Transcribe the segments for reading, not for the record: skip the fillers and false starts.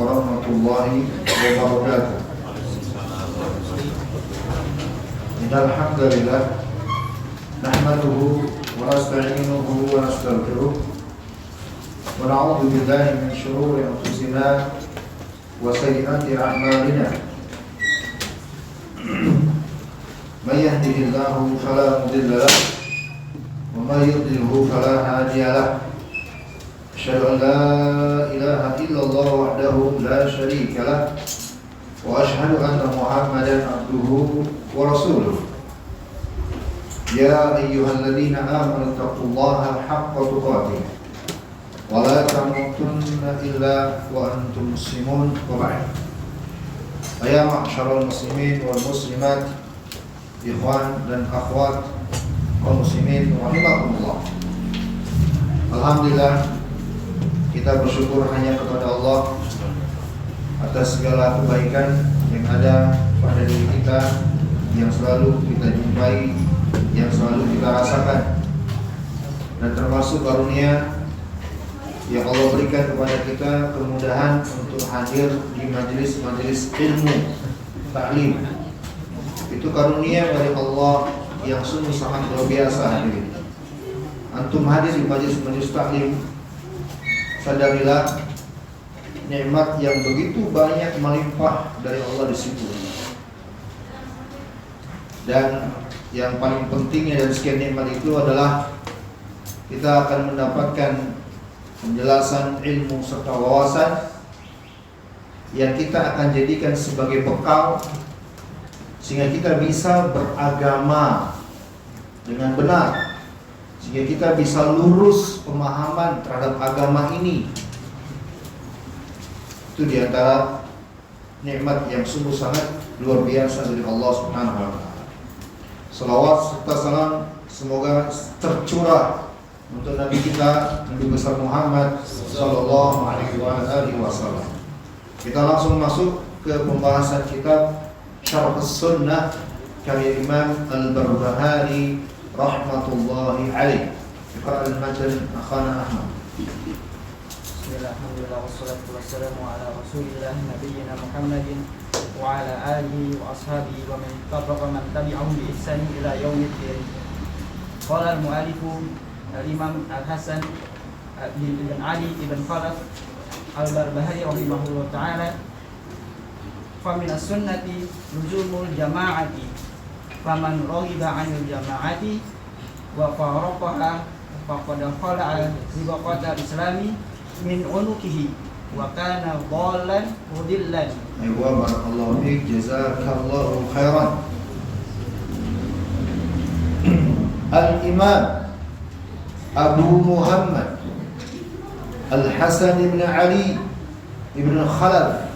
warahmatullahi wabarakatuh. Innal hamdalillah nahmaduhu wa nasta'inuhu wa nastaghfiruh wa na'udzu billahi min shururi anfusina wa sayyiati a'malina. May yahdihillahu fala mudilla lahu wa may yudlilhu fala hadiya lahu. Asyhadu an la ilaha illallah wahdahu la syarika lah wa asyhadu anna Muhammadan abduhu wa rasuluh. Ya ayyuhalladzina amanu taqullaha haqqa tuqatih wa la tamutunna illa wa antum muslimun wa ba'd. Ya ma'syaral muslimin wal muslimat, ikhwan dan akhwat kaum muslimin rahimakumullah. Alhamdulillah, kita bersyukur hanya kepada Allah atas segala kebaikan yang ada pada diri kita, yang selalu kita jumpai, yang selalu kita rasakan, dan termasuk karunia yang Allah berikan kepada kita kemudahan untuk hadir di majelis-majelis ilmu taklim. Itu karunia dari Allah yang sungguh sangat luar biasa. Hadirin, antum hadir di majelis-majelis taklim, sadarilah nikmat yang begitu banyak melimpah dari Allah di situ. Dan yang paling pentingnya dari sekian nikmat itu adalah kita akan mendapatkan penjelasan ilmu serta wawasan yang kita akan jadikan sebagai bekal sehingga kita bisa beragama dengan benar, sehingga kita bisa lurus pemahaman terhadap agama ini. Itu diantara nikmat yang sungguh sangat luar biasa dari Allah Subhanahu wa Ta'ala. Salawat serta salam semoga tercurah untuk Nabi kita, Nabi besar Muhammad sallallahu alaihi wasallam. Kita langsung masuk ke pembahasan kitab Syarh Sunnah karya Imam Al-Barbahari rahmatullahi alaih. Iqra' al-matan akhana Ahmad. Bismillahirrahmanirrahim. Wassalatu wassalamu ala Rasulillah nabiyyina Muhammadin wa ala alihi wa ashabihi wa man tabi'ahum bi ihsan ila yaumiddin. Qala al-mu'allifu al-Imam Al-Hasan bin Ali ibn Khalaf Al-Barbahari rahimahullah ta'ala, fa min as-sunnati luzumul jama'ati faman raghiba 'anil jama'ati wa faraqaha faqad khala'a ribaqata islami min unukihi wa kana dhallan mudillan. Aywa, barakallahu fiik, jazakallahu khairan. Al-Imam Abu Muhammad Al-Hasan ibn Ali ibn Khalaf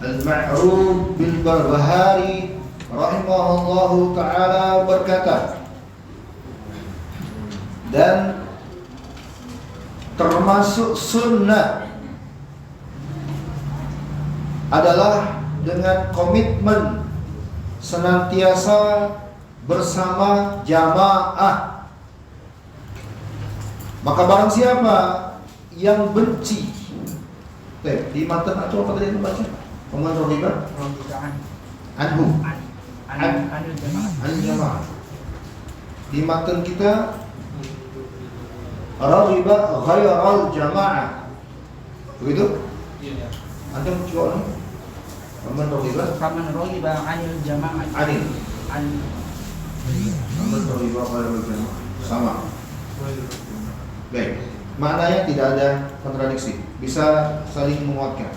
Al-Ma'ruf bil Barbahari rahimahullahu ta'ala berkata, dan termasuk sunnah adalah dengan komitmen senantiasa bersama jamaah. Maka barang siapa yang benci, di matan atau apa tadi baca? Peman rohiba anhu an jamaah. Di matan kita raghiba ghairal jamaah. Begitu? Iya. Antum coba nih. Faman raghiba anil jamaah. Faman raghiba ghairal jamaah. Sama. Baik. Maknanya tidak ada kontradiksi, bisa saling menguatkan.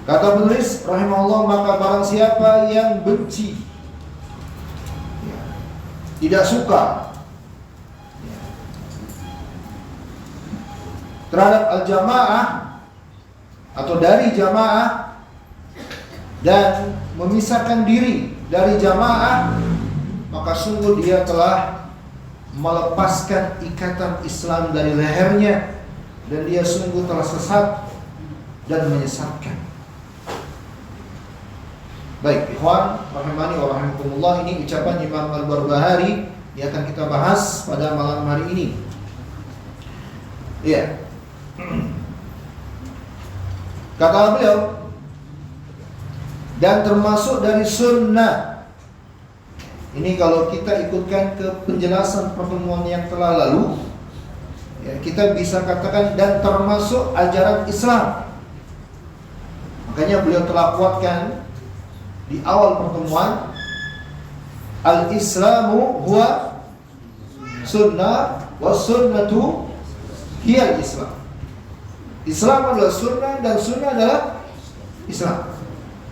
Kata penulis rahimahullah, maka barang siapa yang benci, tidak suka terhadap al-jamaah atau dari jamaah dan memisahkan diri dari jamaah, maka sungguh dia telah melepaskan ikatan Islam dari lehernya dan dia sungguh telah sesat dan menyesatkan. Baik, ikhwan rahimani wa rahimakumullah, ini ucapan Imam Al-Barbahari yang akan kita bahas pada malam hari ini. Iya. Kata beliau, dan termasuk dari sunnah. Ini kalau kita ikutkan ke penjelasan pertemuan yang telah lalu, ya, kita bisa katakan dan termasuk ajaran Islam. Makanya beliau telah kuatkan di awal pertemuan, al-Islamu huwa sunnah wa sunnatu hiyal Islam. Islam adalah sunnah dan sunnah adalah Islam.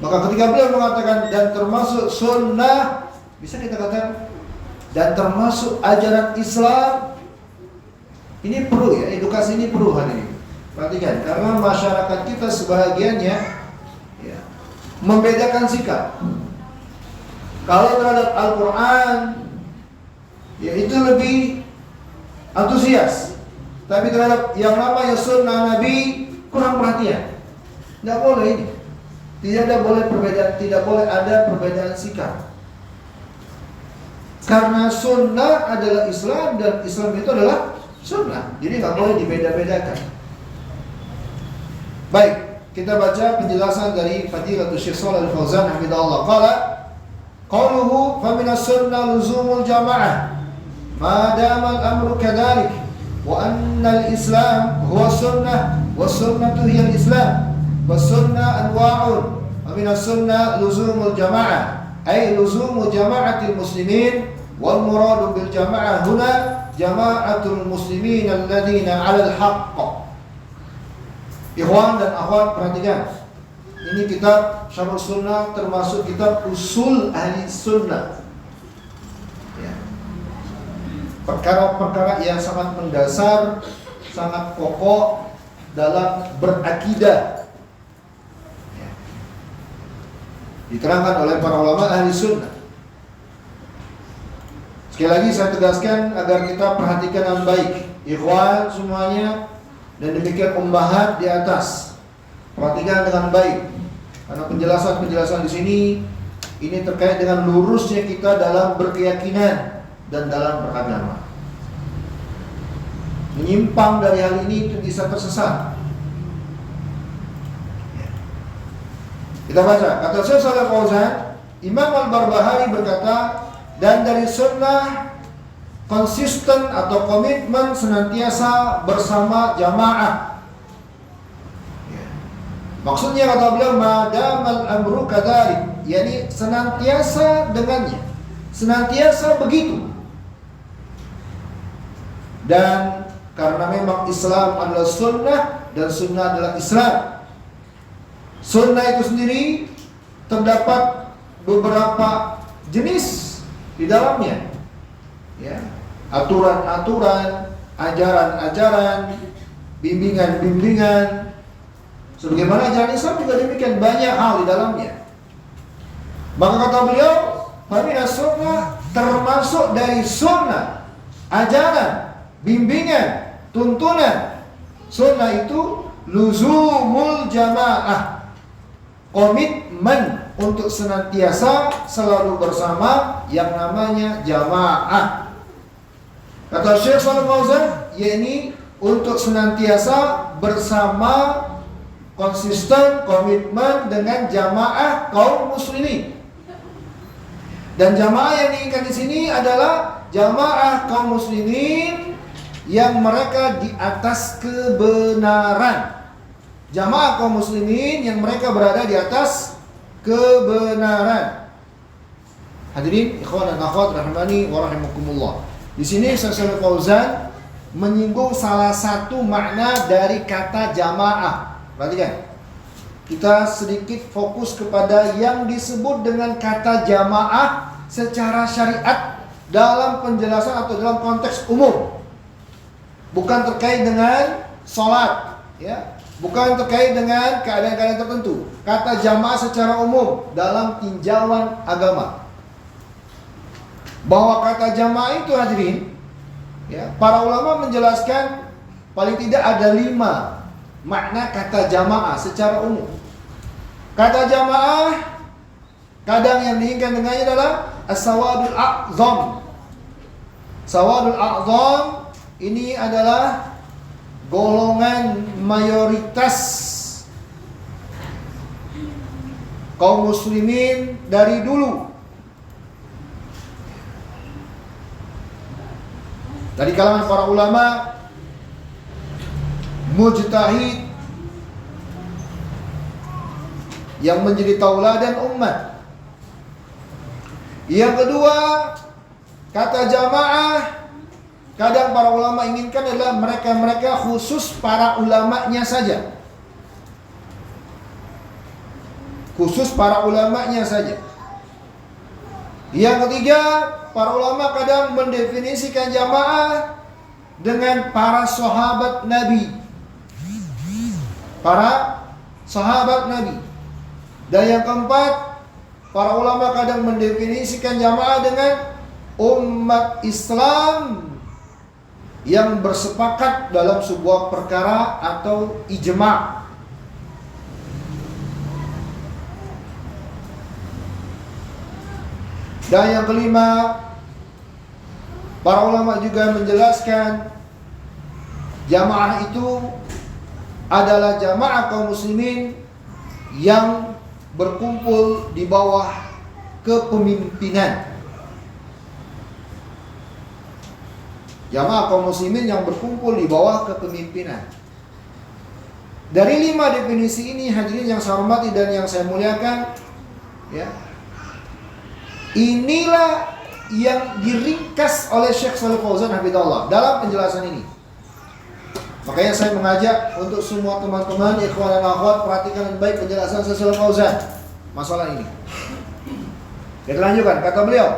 Maka ketika beliau mengatakan dan termasuk sunnah, bisa kita katakan dan termasuk ajaran Islam, ini perlu ya, edukasi ini perlu hadirin. Perhatikan, karena masyarakat kita sebahagiannya ya, membedakan sikap. Kalau terhadap Al-Quran, ya itu lebih antusias. Tapi terhadap yang namanya sunnah Nabi kurang perhatian. Tidak boleh ini. Tidak boleh perbedaan, tidak boleh ada perbedaan sikap. Karena sunnah adalah Islam dan Islam itu adalah sunnah. Jadi nggak boleh dibeda-bedakan. Baik, kita baca penjelasan dari Fadilatul Syekh Shalih Al-Fauzan hafizahullah. Qala qauluhu fa minas sunnah luzumul jamaah ma dama al-amru kadzalik wa anna al-islam huwa sunnah wa sunnatu hiya al-islam wa sunnah anwa'un wa minas sunnah luzumul jamaah ay luzumu jama'atil muslimin wal muradu bil jamaah huna jama'atul muslimin alladziina 'alal haqq. Ikhwan dan akhwat, perhatikan. Ini kitab Syarh Sunnah termasuk kitab usul ahli sunnah. Ya. Perkara-perkara yang sangat mendasar, sangat pokok dalam berakidah. Ya. Diterangkan oleh para ulama ahli sunnah. Sekali lagi saya tegaskan agar kita perhatikan dengan baik, ikhwan semuanya, dan demikian ummahat di atas. Perhatikan dengan baik, karena penjelasan-penjelasan di sini ini terkait dengan lurusnya kita dalam berkeyakinan dan dalam beragama. Menyimpang dari hal ini itu bisa tersesat. Kita baca, kata Syekh Shalih Al-Fauzan, Imam Al-Barbahari berkata, dan dari sunnah konsisten atau komitmen senantiasa bersama jamaah. Maksudnya kata beliau madamal amru kadzalik, yakni senantiasa dengannya, senantiasa begitu. Dan karena memang Islam adalah sunnah dan sunnah adalah Islam. Sunnah itu sendiri terdapat beberapa jenis di dalamnya, ya, aturan-aturan, ajaran-ajaran, bimbingan-bimbingan. Sebagaimana ajaran Islam juga demikian, banyak hal di dalamnya. Maka kata beliau, famina sunnah termasuk dari sunnah, ajaran, bimbingan, tuntunan. Sunnah itu luzumul jamaah, komitmen untuk senantiasa selalu bersama yang namanya jamaah. Kata Syekh Shalih Al-Fauzan, yakni untuk senantiasa bersama, konsisten, komitmen dengan jamaah kaum muslimin. Dan jamaah yang diinginkan di sini adalah jamaah kaum muslimin yang mereka di atas kebenaran. Jamaah kaum muslimin yang mereka berada di atas kebenaran. Hadirin ikhwan dan akhwat rahimani wa rahimakumullah. Di sini Syekh Shalih Al-Fauzan menyinggung salah satu makna dari kata jamaah. Perhatikan, kita sedikit fokus kepada yang disebut dengan kata jamaah secara syariat dalam penjelasan atau dalam konteks umum. Bukan terkait dengan sholat, ya, bukan terkait dengan keadaan-keadaan tertentu. Kata jamaah secara umum dalam tinjauan agama. Bahwa kata jamaah itu hadirin, ya, para ulama menjelaskan paling tidak ada 5 makna kata jamaah secara umum. Kata jamaah kadang yang diinginkan dengannya adalah as-sawadul a'zam. Sawadul a'zam ini adalah golongan mayoritas kaum muslimin dari dulu. Dari kalangan para ulama, mujtahid yang menjadi tauladan umat. Yang kedua, kata jamaah, kadang para ulama inginkan adalah mereka-mereka khusus para ulamanya saja. Khusus para ulamanya saja. Yang ketiga, para ulama kadang mendefinisikan jamaah dengan para sahabat Nabi. Para sahabat Nabi. Dan yang keempat, para ulama kadang mendefinisikan jamaah dengan umat Islam yang bersepakat dalam sebuah perkara atau ijma'. Dan yang kelima, para ulama juga menjelaskan jamaah itu adalah jamaah kaum muslimin yang berkumpul di bawah kepemimpinan. Jamaah kaum muslimin yang berkumpul di bawah kepemimpinan. Dari 5 definisi ini, hadirin yang saya hormati dan yang saya muliakan, ya, inilah yang diringkas oleh Syekh Shalih Fauzan hafizahullah dalam penjelasan ini. Makanya saya mengajak untuk semua teman-teman, ikhwan dan akhwat, perhatikan dengan baik penjelasan Syekh Shalih Fauzan masalah ini. Kita lanjutkan, kata beliau,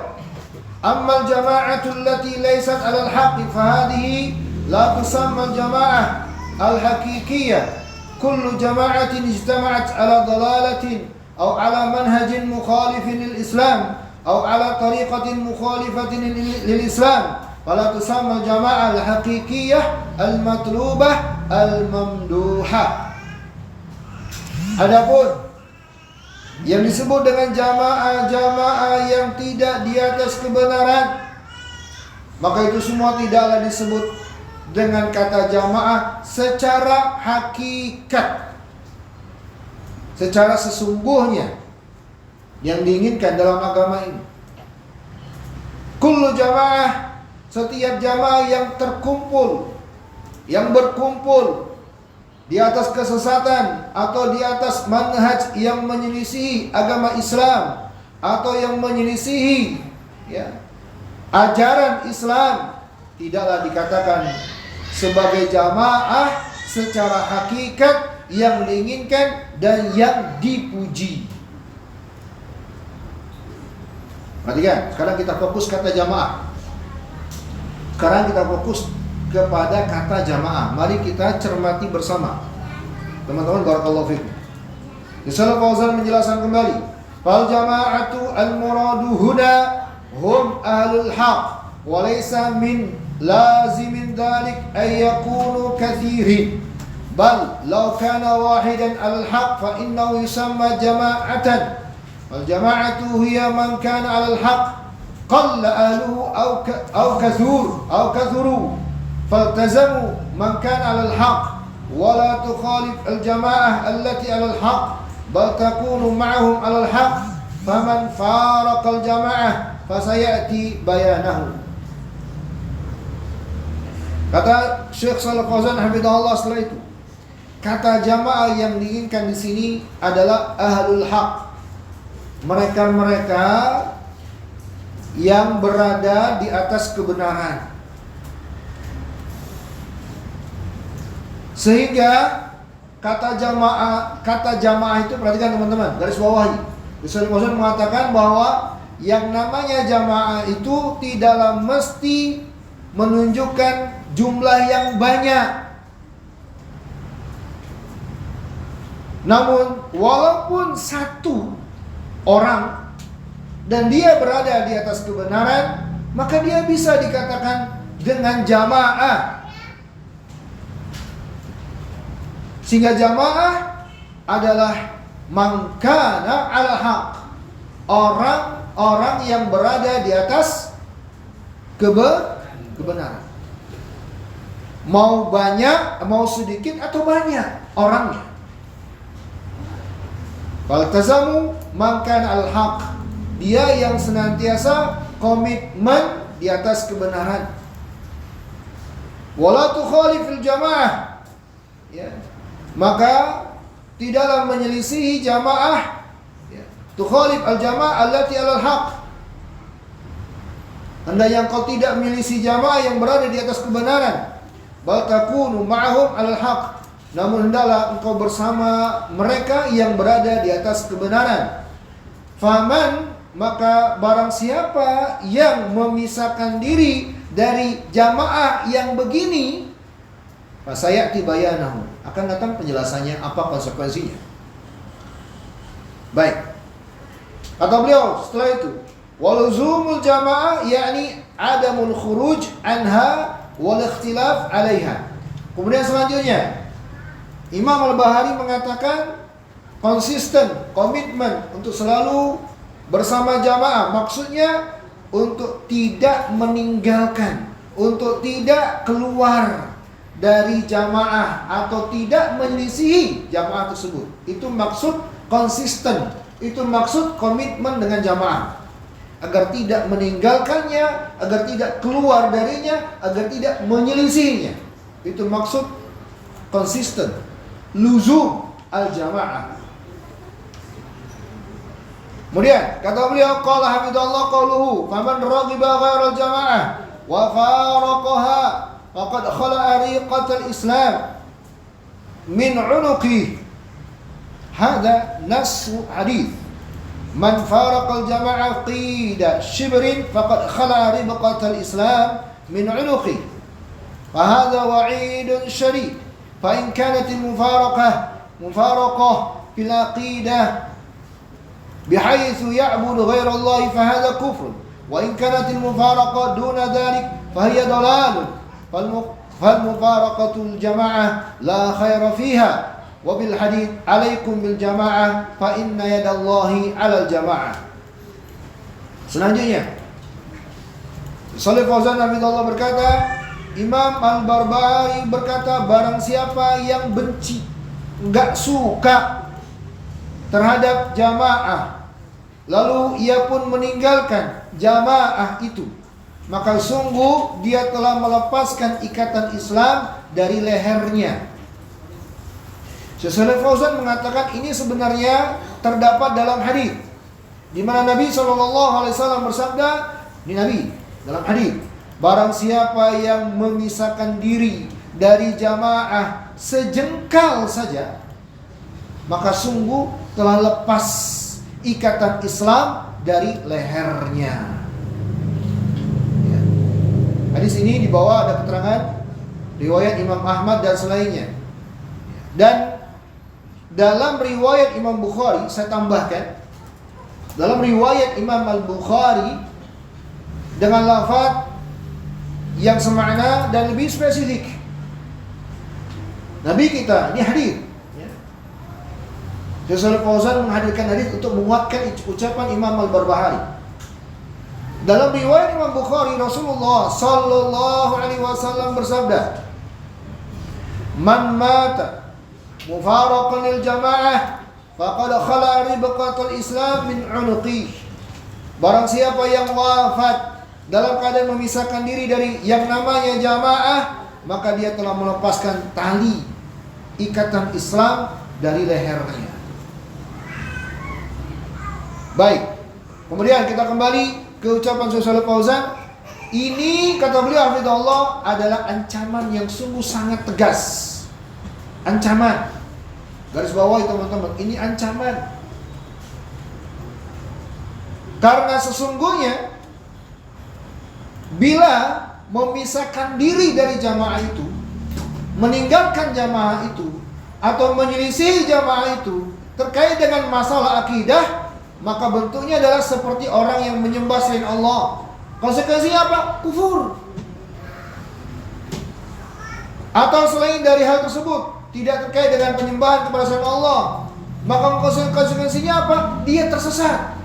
ammal jama'atul lati laysat 'alal haqqi fahadhihi la tusamma jama'ah al-haqiqiyyah. Kullu jama'atin ijtama'at 'ala dalalatin aw 'ala manhajin mukhalifin lil Islam aw 'ala tariqatin mukhalifatin lil Islam fala tusamma jama'ah al-haqiqiyyah al-matlubah al-mamduhah. Adapun yang disebut dengan jamaah-jamaah yang tidak di atas kebenaran, maka itu semua tidaklah disebut dengan kata jamaah secara hakikat, secara sesungguhnya yang diinginkan dalam agama ini. Kullu jamaah, setiap jamaah yang terkumpul, yang berkumpul di atas kesesatan atau di atas manhaj yang menyelisihi agama Islam atau yang menyelisihi, ya, ajaran Islam, tidaklah dikatakan sebagai jamaah secara hakikat yang diinginkan dan yang dipuji. Perhatikan, sekarang kita fokus kata jamaah. Sekarang kita fokus kepada kata jamaah. Mari kita cermati bersama, teman-teman. Barakallahu fikum. Syekh Fauzan menjelaskan kembali, fal jama'atu al-muradu huna hum ahlul haq wa laysa min lazimin dhalik ay yakunu kathirin, bal law kana wahidan al-haq fa innahu yusamma jama'atan. Wal jama'atu hiya man kana al-haq qalla ahluhu aw kathuru فالتزموا من كان على الحق ولا تخالف الجماعة التي على الحق بل تكون معهم على الحق فمن فارق الجماعة فسيأتي بيانه. Kata Syekh Shalih Fauzan hafizahullah setelah itu, kata jamaah yang diinginkan di sini adalah ahlul haq, mereka-mereka yang berada di atas kebenaran. Sehingga kata jamaah itu, perhatikan teman-teman, garis bawahi. Syekh Fauzan mengatakan bahwa yang namanya jamaah itu tidaklah mesti menunjukkan jumlah yang banyak. Namun walaupun satu orang dan dia berada di atas kebenaran, maka dia bisa dikatakan dengan jamaah. Sehingga jamaah adalah man kana 'ala haq, orang-orang yang berada di atas kebenaran. Mau banyak, mau sedikit atau banyak orangnya. Faltazamu man kana al-haq. Dia yang senantiasa komitmen di atas kebenaran. Wala tukhalifil jamaah. Ya. Maka tidaklah menyelisihi jamaah. Ya. Tukhalif al-jamaah allati alal haq. Hendaknya engkau tidak menyelisihi jamaah yang berada di atas kebenaran. Bal takunu ma'ahum alal haq. Namun hendaklah engkau bersama mereka yang berada di atas kebenaran. Faman, maka barang siapa yang memisahkan diri dari jamaah yang begini, fasayati bayanahu, akan datang penjelasannya apa konsekuensinya. Baik. Kata beliau setelah itu, waluzumul jamaah yakni adamul khuruj anha wal ikhtilaf 'alaiha. Kemudian selanjutnya Imam Al-Bahari mengatakan konsisten, komitmen untuk selalu bersama jamaah, maksudnya untuk tidak meninggalkan, untuk tidak keluar dari jamaah atau tidak menyelisihi jamaah tersebut. Itu maksud konsisten, itu maksud komitmen dengan jamaah, agar tidak meninggalkannya, agar tidak keluar darinya, agar tidak menyelisihinya. Itu maksud konsisten, luzum al-jamaah. Kemudian kata beliau, qala hafidallahu qauluhu, faman raghiba ghairal jamaah wa faraqaha faqad khala ariqatal islam min 'unuqi. Hada nasu hadith. Man faraqal jamaah qida shibrin faqad khala ariqatal islam min 'unuqi. Fa hadha wa'idun syari'. Fa in kanat mufaraqah fil aqidah بحيث يعبد غير الله فهذا كفر وإن كانت المفارقة دون ذلك فهي ضلال فالمفارقة الجماعة لا خير فيها وبالحديث عليكم بالجماعة فإن يد الله على الجماعة. Selanjutnya Shalih Fauzan hafizahullah berkata, Imam Al-Barbahari berkata, barang siapa yang benci, enggak suka terhadap jamaah, lalu ia pun meninggalkan jamaah itu, maka sungguh dia telah melepaskan ikatan Islam dari lehernya. Syekh Shalih Fauzan mengatakan ini sebenarnya terdapat dalam hadis, di mana Nabi SAW bersabda, ini Nabi dalam hadis, barang siapa yang memisahkan diri dari jamaah sejengkal saja, maka sungguh telah lepas ikatan Islam dari lehernya. Ya. Hadis ini di bawah ada keterangan riwayat Imam Ahmad dan selainnya. Dan dalam riwayat Imam Bukhari, saya tambahkan, dalam riwayat Imam Al-Bukhari dengan lafaz yang semakna dan lebih spesifik. Nabi kita, ini hadis. Syekh Shalih Fauzan menghadirkan hadis untuk menguatkan ucapan Imam Al-Barbahari. Dalam riwayat Imam Bukhari, Rasulullah sallallahu alaihi wasallam bersabda, "Man mata mufaraqan lil jamaah faqad khala ribqatul Islam min 'unuqi." Barang siapa yang wafat dalam keadaan memisahkan diri dari yang namanya jamaah, maka dia telah melepaskan tali ikatan Islam dari lehernya. Baik, kemudian kita kembali ke ucapan Syekh Shalih Fauzan. Ini kata beliau hafizahullah adalah ancaman yang sungguh sangat tegas. Ancaman. Garis bawahi teman-teman, ini ancaman. Karena sesungguhnya bila memisahkan diri dari jamaah itu, meninggalkan jamaah itu, atau menyelisih jamaah itu terkait dengan masalah akidah, maka bentuknya adalah seperti orang yang menyembah selain Allah. Konsekuensinya apa? Kufur. Atau selain dari hal tersebut, tidak terkait dengan penyembahan kepada selain Allah, maka konsekuensinya apa? Dia tersesat.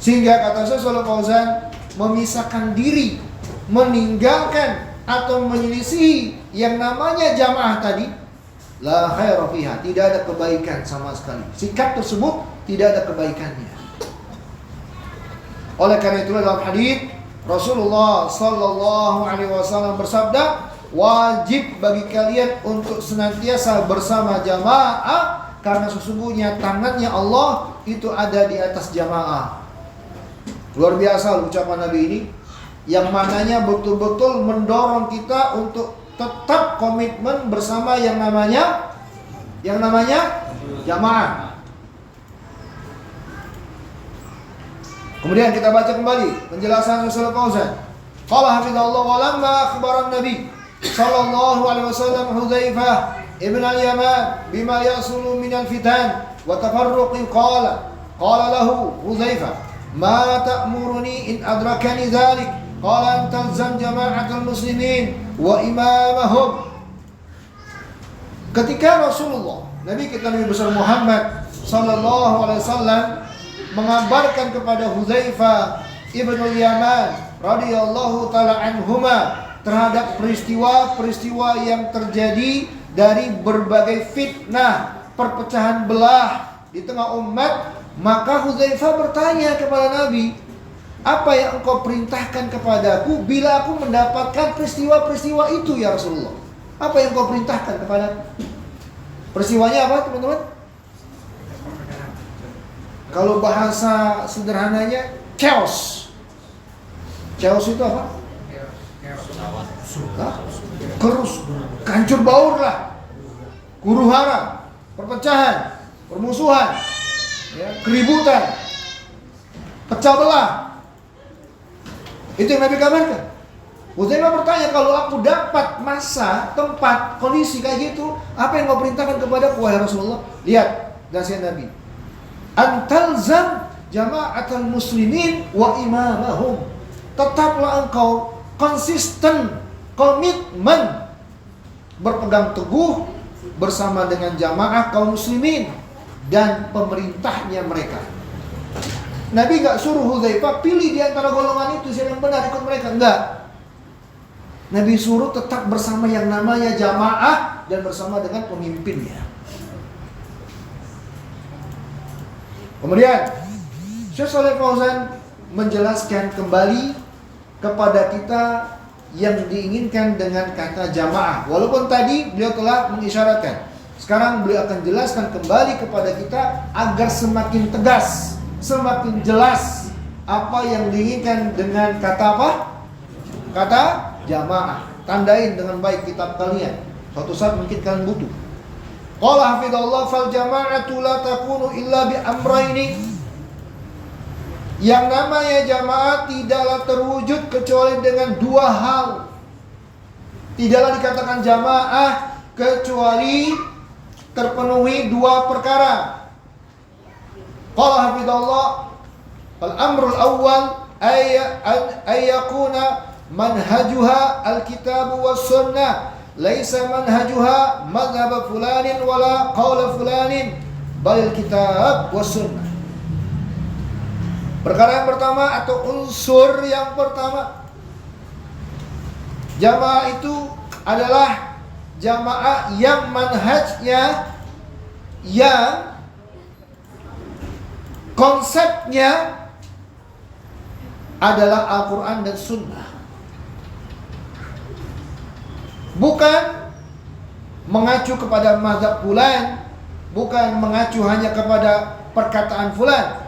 Sehingga kata Syekh Shalih Fauzan, memisahkan diri, meninggalkan atau menyelisihi yang namanya jamaah tadi, la khaira fiha, tidak ada kebaikan sama sekali. Sikap tersebut tidak ada kebaikannya. Oleh karena itulah dalam hadis Rasulullah sallallahu alaihi wasallam bersabda, wajib bagi kalian untuk senantiasa bersama jamaah, karena sesungguhnya tangannya Allah itu ada di atas jamaah. Luar biasa ucapan Nabi ini, yang mananya betul-betul mendorong kita untuk tetap komitmen bersama yang namanya jamaah. Kemudian kita baca kembali penjelasan Rasul Fauzan. Qala hafizallahu wa lamma akhbaran Nabi sallallahu alaihi wasallam Hudzaifah ibn al-Yaman bima yasulu min al-fitan wa tafarruqi qala lahu Hudzaifah ma ta'muruni in adrakani dzalik qala an talzam jama'atul muslimin wa imamahum. Ketika Rasulullah Nabi kita Nabi besar Muhammad sallallahu alaihi wasallam mengabarkan kepada Hudzaifah ibn al-Yaman radhiyallahu taala anhuma terhadap peristiwa-peristiwa yang terjadi dari berbagai fitnah, perpecahan belah di tengah umat, maka Hudzaifah bertanya kepada Nabi, apa yang engkau perintahkan kepadaku bila aku mendapatkan peristiwa-peristiwa itu ya Rasulullah? Apa yang engkau perintahkan kepadaku? Peristiwanya apa teman-teman? Kalau bahasa sederhananya chaos. Chaos itu apa? Kerus, hancur baur lah, huru hara, perpecahan, permusuhan, ya, keributan, pecah belah. Itu yang Nabi kabarkan. Hudzaifah bertanya, kalau aku dapat masa, tempat, kondisi kayak gitu, apa yang kau perintahkan kepada wahai Rasulullah? Lihat nasihat Nabi. Antalzam jama'atul muslimin wa imamahum. Tetaplah engkau konsisten, komitmen, berpegang teguh bersama dengan jamaah kaum muslimin dan pemerintahnya mereka. Nabi gak suruh Hudzaifah pilih di antara golongan itu siapa yang benar, ikut mereka. Enggak. Nabi suruh tetap bersama yang namanya jamaah dan bersama dengan pemimpinnya. Kemudian Syekh Shalih Fauzan menjelaskan kembali kepada kita yang diinginkan dengan kata jamaah. Walaupun tadi beliau telah mengisyaratkan, sekarang beliau akan jelaskan kembali kepada kita agar semakin tegas, semakin jelas apa yang diinginkan dengan kata apa? Kata jamaah. Tandain dengan baik kitab kalian. Suatu saat mungkin kalian butuh. Qala hafidhallah fal jama'atu la takunu illa bi amrayni. Yang namanya jamaah tidaklah terwujud kecuali dengan dua hal. Tidaklah dikatakan jamaah kecuali terpenuhi dua perkara. Qala hafidhallah fal amrul awwal ay yakuna manhajuha al-kitab was sunnah. Laisa manhajuha madhab fulanin wala qaula fulanin bal kitab was sunnah. Perkara yang pertama atau unsur yang pertama, jamaah itu adalah jamaah yang manhajnya, yang konsepnya adalah Al-Quran dan Sunnah. Bukan mengacu kepada mazhab fulan, bukan mengacu hanya kepada perkataan fulan,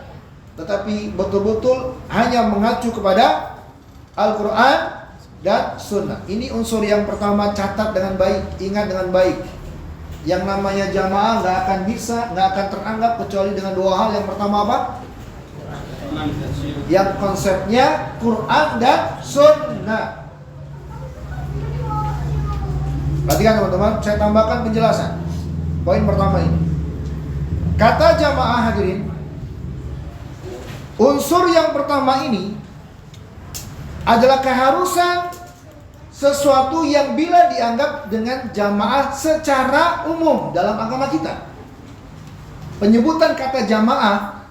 tetapi betul-betul hanya mengacu kepada Al-Quran dan Sunnah. Ini unsur yang pertama, catat dengan baik, ingat dengan baik. Yang namanya jamaah gak akan bisa, gak akan teranggap kecuali dengan dua hal. Yang pertama apa? Yang konsepnya Quran dan Sunnah. Perhatikan teman-teman, saya tambahkan penjelasan. Poin pertama ini. Kata jamaah hadirin, unsur yang pertama ini adalah keharusan sesuatu yang bila dianggap dengan jamaah secara umum dalam agama kita. Penyebutan kata jamaah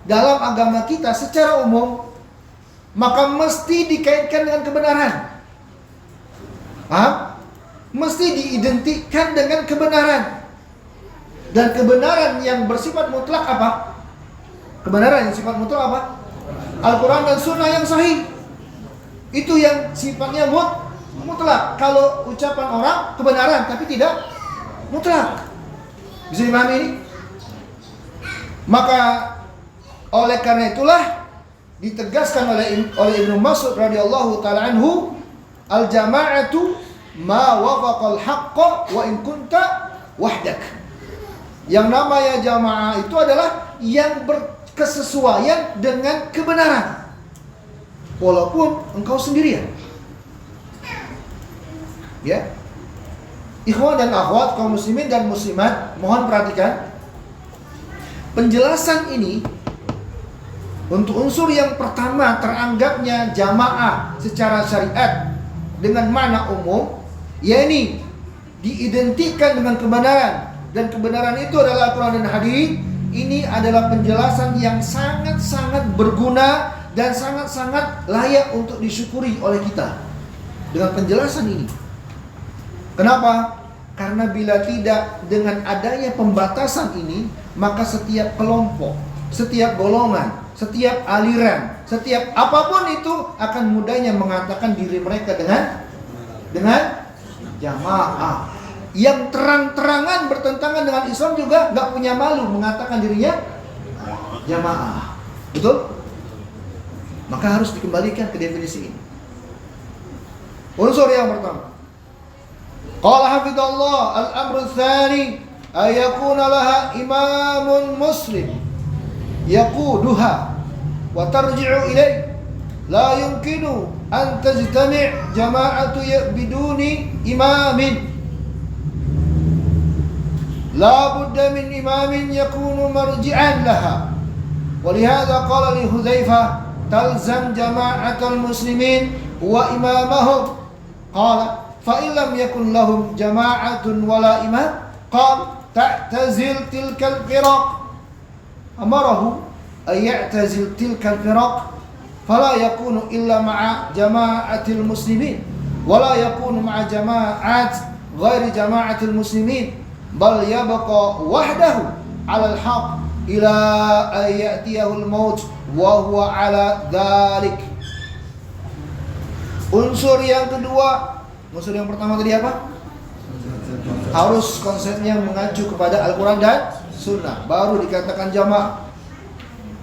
dalam agama kita secara umum maka mesti dikaitkan dengan kebenaran. Paham? mesti diidentikan dengan kebenaran. Dan kebenaran yang bersifat mutlak apa? Kebenaran yang sifat mutlak apa? Al-Quran dan Sunnah yang sahih. Itu yang sifatnya mutlak. Kalau ucapan orang kebenaran tapi tidak mutlak. Bisa dipahami ini? Maka oleh karena itulah ditegaskan oleh Ibnu Mas'ud radhiyallahu taala anhu, al-jama'atu ma wafaqal haqqa wa in kunta wahdak. Yang namanya jamaah itu adalah yang berkesesuaian dengan kebenaran walaupun engkau sendirian. Ya. Ikhwan dan akhwat kaum muslimin dan muslimat, mohon perhatikan penjelasan ini. Untuk unsur yang pertama teranggapnya jamaah secara syariat dengan makna umum, yakni diidentikan dengan kebenaran, dan kebenaran itu adalah Al-Quran dan hadis. Ini adalah penjelasan yang sangat-sangat berguna dan sangat-sangat layak untuk disyukuri oleh kita dengan penjelasan ini. Kenapa? Karena bila tidak dengan adanya pembatasan ini, maka setiap kelompok, setiap golongan, setiap aliran, setiap apapun itu akan mudahnya mengatakan diri mereka dengan jamaah. Yang terang-terangan bertentangan dengan Islam juga gak punya malu mengatakan dirinya jamaah. Betul? Maka harus dikembalikan ke definisi ini. Unsur yang pertama, qala hafidhallah al-amru tsani ayakuna laha imamun muslim yaquduha wa tarji'u ilayh, la yumkinu an tajtami' jama'atu biduni imamin, la budda min imamin yakunu marji'an laha. Walihada qala li Hudzaifah talzam jama'atul muslimin wa imamahum. Qala fa in lam yakun lahum jama'atun wala imam, qala ta'tazil tilkal firaq. Amarahu ay ya'tazil tilkal firaq fala yakunu illa ma'a jama'atil muslimin wala yakunu ma'a jama'at ghairi jama'atil muslimin, bal yabqa wahdahu 'ala al-haq ila an ya'tiyahu al-maut wa huwa 'ala dhalik. Unsur yang kedua, unsur yang pertama tadi apa? Harus konsepnya mengacu kepada Al-Quran dan Sunnah, baru dikatakan jamaah.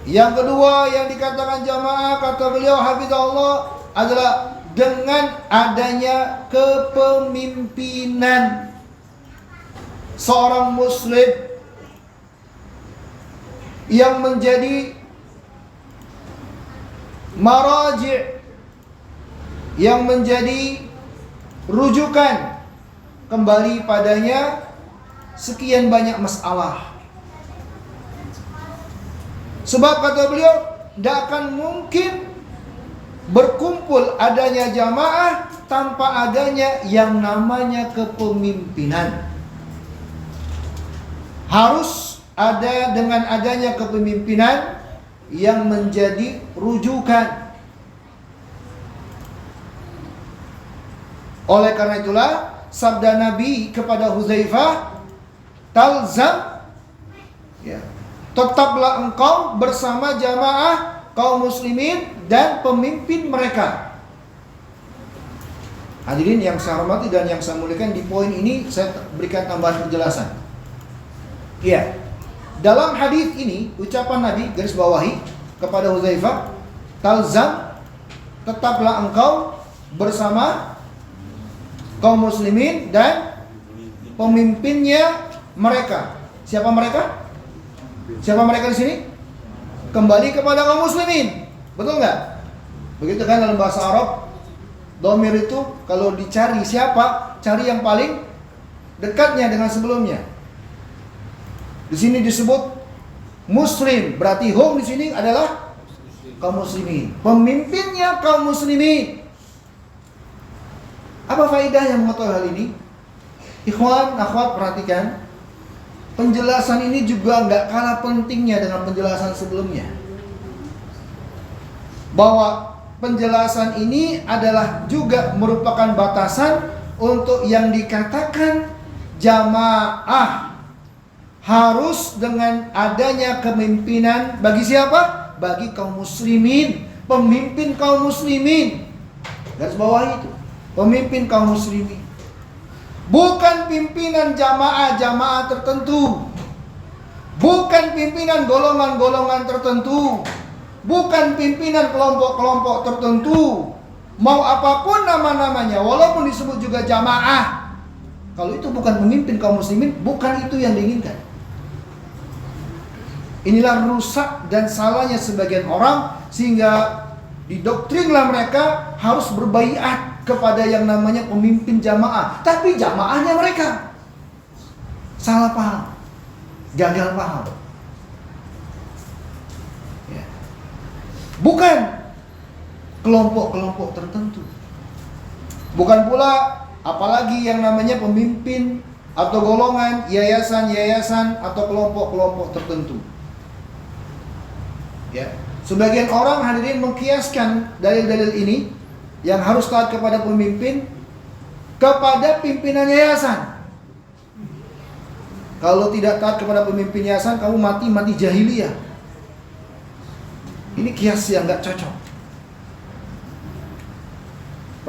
Yang kedua yang dikatakan jamaah, kata beliau hafizahullah, adalah dengan adanya kepemimpinan seorang muslim yang menjadi maraji', yang menjadi rujukan kembali padanya sekian banyak masalah. Sebab kata beliau, tidak akan mungkin berkumpul adanya jamaah tanpa adanya yang namanya kepemimpinan. Harus ada dengan adanya kepemimpinan yang menjadi rujukan. Oleh karena itulah sabda Nabi kepada Hudzaifah, talzam, ya, tetaplah engkau bersama jamaah kaum muslimin dan pemimpin mereka. Hadirin yang saya hormati dan yang saya muliakan, di poin ini saya berikan tambahan penjelasan. Ya, dalam hadis ini ucapan Nabi garis bawahi kepada Hudzaifah, talzam, tetaplah engkau bersama kaum muslimin dan pemimpinnya mereka. Siapa mereka? Siapa mereka di sini? Kembali kepada kaum muslimin. Betul nggak? Begitu kan dalam bahasa Arab, domir itu kalau dicari siapa, cari yang paling dekatnya dengan sebelumnya. Di sini disebut muslim, berarti hum di sini adalah kaum muslimin. Pemimpinnya kaum muslimin. Apa faedah yang mengetahui hal ini? Ikhwan, akhwat, perhatikan. Penjelasan ini juga nggak kalah pentingnya dengan penjelasan sebelumnya. Bahwa penjelasan ini adalah juga merupakan batasan untuk yang dikatakan jamaah harus dengan adanya kepemimpinan bagi siapa? Bagi kaum muslimin, pemimpin kaum muslimin. Garis bawah itu, pemimpin kaum muslimin. Bukan pimpinan jamaah-jamaah tertentu. Bukan pimpinan golongan-golongan tertentu. Bukan pimpinan kelompok-kelompok tertentu. Mau apapun nama-namanya, walaupun disebut juga jamaah, kalau itu bukan pemimpin kaum muslimin, bukan itu yang diinginkan. Inilah rusak dan salahnya sebagian orang, sehingga didoktrinlah mereka harus berbaiat kepada yang namanya pemimpin jamaah. Tapi jamaahnya mereka salah paham, gagal paham. Ya. Bukan kelompok-kelompok tertentu. Bukan pula apalagi yang namanya pemimpin atau golongan, yayasan-yayasan atau kelompok-kelompok tertentu. Ya. Sebagian orang hadirin mengkiaskan dalil-dalil ini yang harus taat kepada pemimpin kepada pimpinan yayasan. Kalau tidak taat kepada pemimpin yayasan, kamu mati jahiliyah. Ini kias yang gak cocok.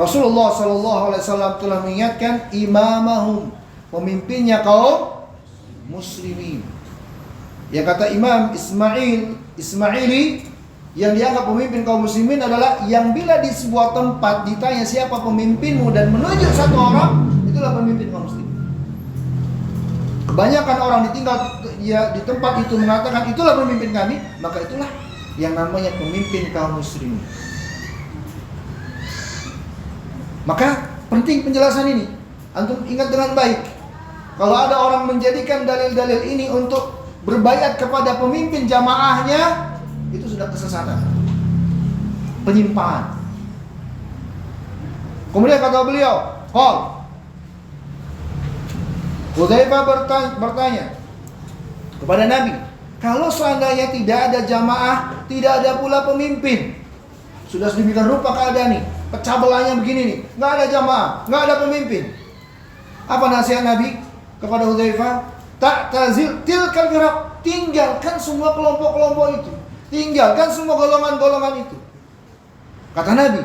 Rasulullah SAW telah mengingatkan imamahum, pemimpinnya kaum muslimin. Yang kata Imam Ismaili, yang dianggap pemimpin kaum muslimin adalah yang bila di sebuah tempat ditanya siapa pemimpinmu dan menunjuk satu orang, itulah pemimpin kaum muslimin. Kebanyakan orang di tempat itu mengatakan itulah pemimpin kami, maka itulah yang namanya pemimpin kaum muslimin. Maka penting penjelasan ini. Antum ingat dengan baik. Kalau ada orang menjadikan dalil-dalil ini untuk berbaiat kepada pemimpin jamaahnya, itu sudah kesesatan, penyimpangan. Kemudian kata beliau, Hudzaifah bertanya kepada Nabi, kalau seandainya tidak ada jamaah, tidak ada pula pemimpin, sudah sedemikian rupa keadaan nih, pecah belahnya begini nih, nggak ada jamaah, nggak ada pemimpin. Apa nasihat Nabi kepada Hudzaifah? Ta'tazil tilkal firaq, tinggalkan semua kelompok-kelompok itu, tinggalkan semua golongan-golongan itu. Kata Nabi.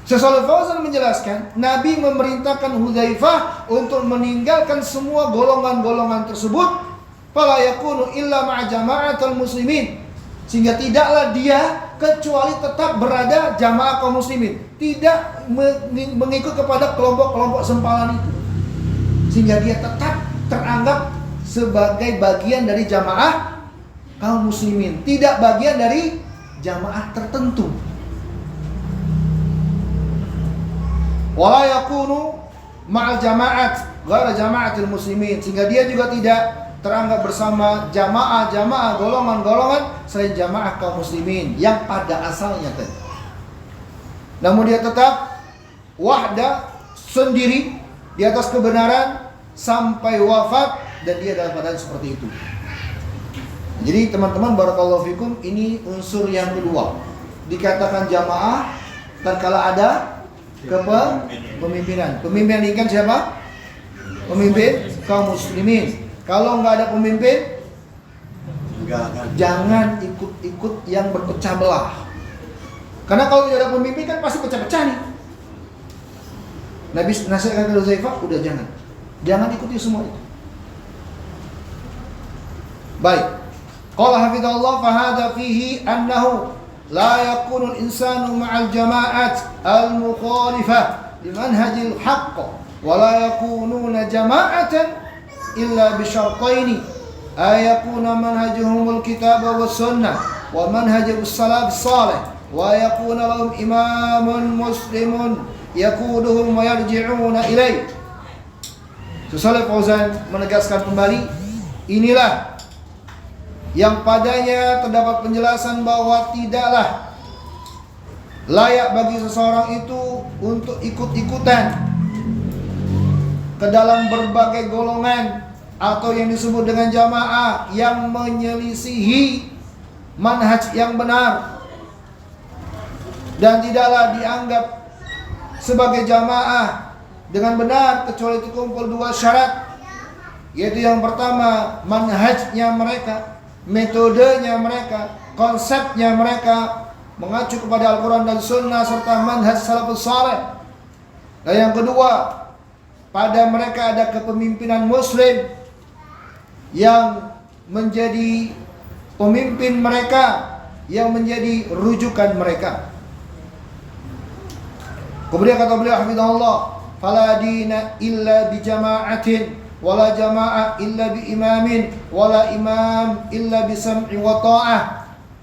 Syekh Shalih Fauzan menjelaskan, Nabi memerintahkan Hudzaifah untuk meninggalkan semua golongan-golongan tersebut, fala yakunu illa ma'a jama'atul muslimin, sehingga tidaklah dia kecuali tetap berada jamaah kaum muslimin, tidak mengikut kepada kelompok-kelompok sempalan itu, sehingga dia tetap teranggap sebagai bagian dari jamaah kaum muslimin, tidak bagian dari jamaah tertentu. Wala yakunu ma'al jama'at ghairu jama'atil muslimin, sehingga dia juga tidak teranggap bersama jamaah-jamaah golongan-golongan selain jamaah kaum muslimin yang pada asalnya tadi. Namun dia tetap wahdah, sendiri di atas kebenaran sampai wafat, dan dia dalam keadaan seperti itu. Jadi teman-teman barakallahu fikum, ini unsur yang kedua. Dikatakan jamaah tatkala ada kepemimpinan. Pemimpin yang diinginkan siapa? Pemimpin kaum muslimin. Kalau nggak ada pemimpin, jangan ikut-ikut yang berpecah belah. Karena kalau tidak ada pemimpin kan pasti pecah-pecah nih. Nabi nasihatkan kepada Hudzaifah, udah jangan ikuti semua itu. Baik. Qala hafizallahu fa hadza fihi annahu la yakunu al-insanu ma'al jama'at al-mukhalifah limanhajil haqq wa la yakununa jama'atan illa bi syartaini ay yakuna manhajuhumul kitab was sunnah wa manhajus salaf salih wa yakuna lahum imamun muslimun yaquduhum wa yarji'una ilaih. Shalih Fauzan menegaskan kembali, inilah yang padanya terdapat penjelasan bahwa tidaklah layak bagi seseorang itu untuk ikut-ikutan ke dalam berbagai golongan atau yang disebut dengan jamaah yang menyelisihi manhaj yang benar, dan tidaklah dianggap sebagai jamaah dengan benar kecuali terkumpul dua syarat, yaitu yang pertama manhajnya mereka, metodenya mereka, konsepnya mereka mengacu kepada Al-Quran dan Sunnah serta manhaj salafus saleh. Dan yang kedua, pada mereka ada kepemimpinan muslim yang menjadi pemimpin mereka, yang menjadi rujukan mereka. Kemudian kata beliau hafizahullah, fala dina illa bi jama'atin wala jama'ah illa bi imamin wala imam illa bi sam'i wa ta'ah.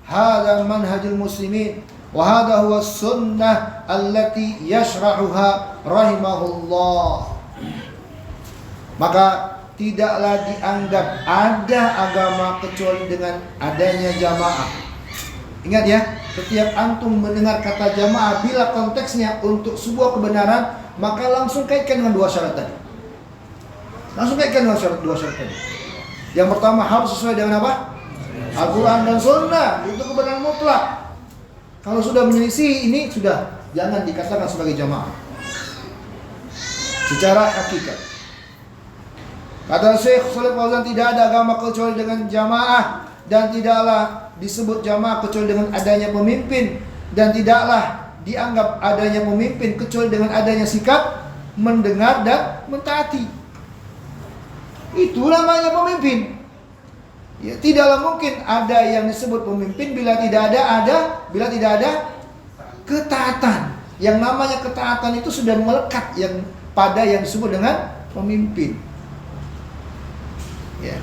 Hadha manhajul muslimin wa hadha huwa sunnah allati yashra'uha rahimahullah. Maka tidaklah dianggap ada agama kecuali dengan adanya jamaah. Ingat ya, setiap antum mendengar kata jamaah, bila konteksnya untuk sebuah kebenaran, maka langsung kaitkan dengan dua syarat tadi. Langsung kaitkan dengan dua syarat tadi. Yang pertama harus sesuai dengan apa? Al-Quran dan Sunnah, itu kebenaran mutlak. Kalau sudah menyelisih ini, sudah jangan dikatakan sebagai jamaah secara hakikat. Kata Syekh Shalih Fauzan, tidak ada agama kecuali dengan jamaah, dan tidaklah disebut jamaah kecuali dengan adanya pemimpin, dan tidaklah dianggap adanya pemimpin kecuali dengan adanya sikap mendengar dan mentaati. Itu namanya pemimpin. Ya, tidaklah mungkin ada yang disebut pemimpin bila tidak ada ketaatan. Yang namanya ketaatan itu sudah melekat yang pada yang disebut dengan pemimpin. Ya.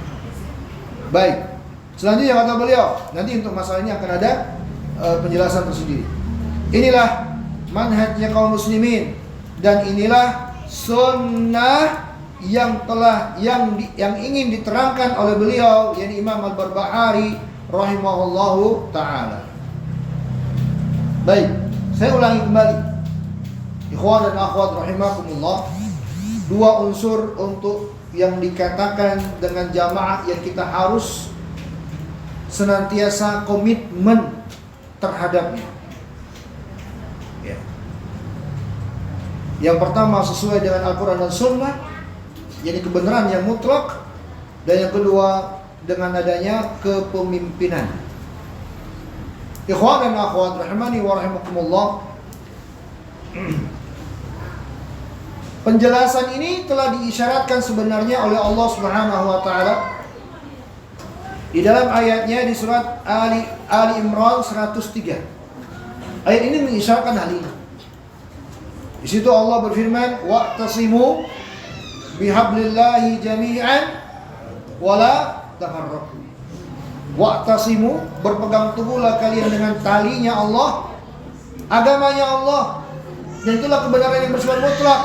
Baik. Selanjutnya kata beliau, nanti untuk masalah ini akan ada penjelasan tersendiri. Inilah manhajnya kaum muslimin, dan inilah sunnah yang ingin diterangkan oleh beliau, yakni Imam Al-Barbahari rahimahullahu taala. Baik, saya ulangi kembali. Ikhwan dan akhwat rahimakumullah, dua unsur untuk yang dikatakan dengan jamaah yang kita harus senantiasa komitmen terhadapnya. Ya. Yang pertama sesuai dengan Al-Quran dan Sunnah, jadi kebenaran yang mutlak. Dan yang kedua dengan adanya kepemimpinan. Ikhwan dan akhwat rahimani wa rahimakumullah, penjelasan ini telah diisyaratkan sebenarnya oleh Allah Subhanahu wa taala di dalam ayatnya di surat Ali Imran 103. Ayat ini mengisyaratkan hal ini. Di situ Allah berfirman, wa'tasimu bihablillahi jami'an wala tafarraqu. Wa'tasimu, berpegang teguhlah kalian dengan talinya Allah, agamanya Allah, dan itulah kebenaran yang bersifat mutlak.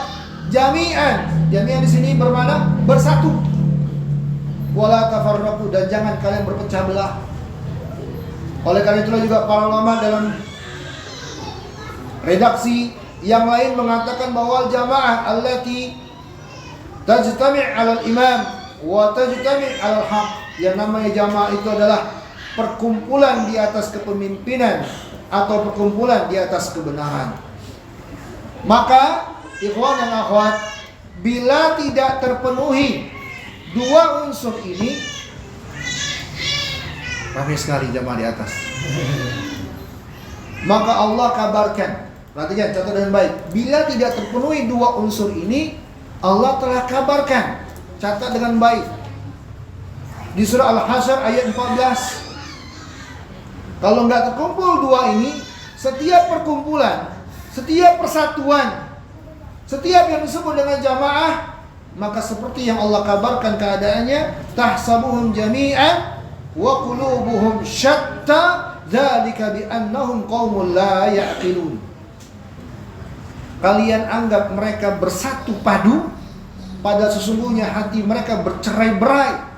Jami'an di sini bermakna bersatu. Wala tafarraqu, dan jangan kalian berpecah belah. Oleh karena itulah juga para ulama dalam redaksi yang lain mengatakan bahwa jamaah allati tajtami' 'alal imam wa tajtami' 'alal haq, yang namanya jamaah itu adalah perkumpulan di atas kepemimpinan atau perkumpulan di atas kebenaran. Maka ikhwan dan akhwat, bila tidak terpenuhi dua unsur ini, ramai sekali jamaah di atas, maka Allah kabarkan, perhatikan, catat dengan baik, bila tidak terpenuhi dua unsur ini, Allah telah kabarkan, catat dengan baik, di surah Al-Hasyr ayat 14. Kalau nggak terkumpul dua ini, setiap perkumpulan, setiap persatuan, setiap yang disebut dengan jamaah, maka seperti yang Allah kabarkan keadaannya, tahsabuhum jami'an wa qulubuhum syatta dzalika bi annahum qaumul la ya'qilun. Kalian anggap mereka bersatu padu, padahal sesungguhnya hati mereka bercerai-berai.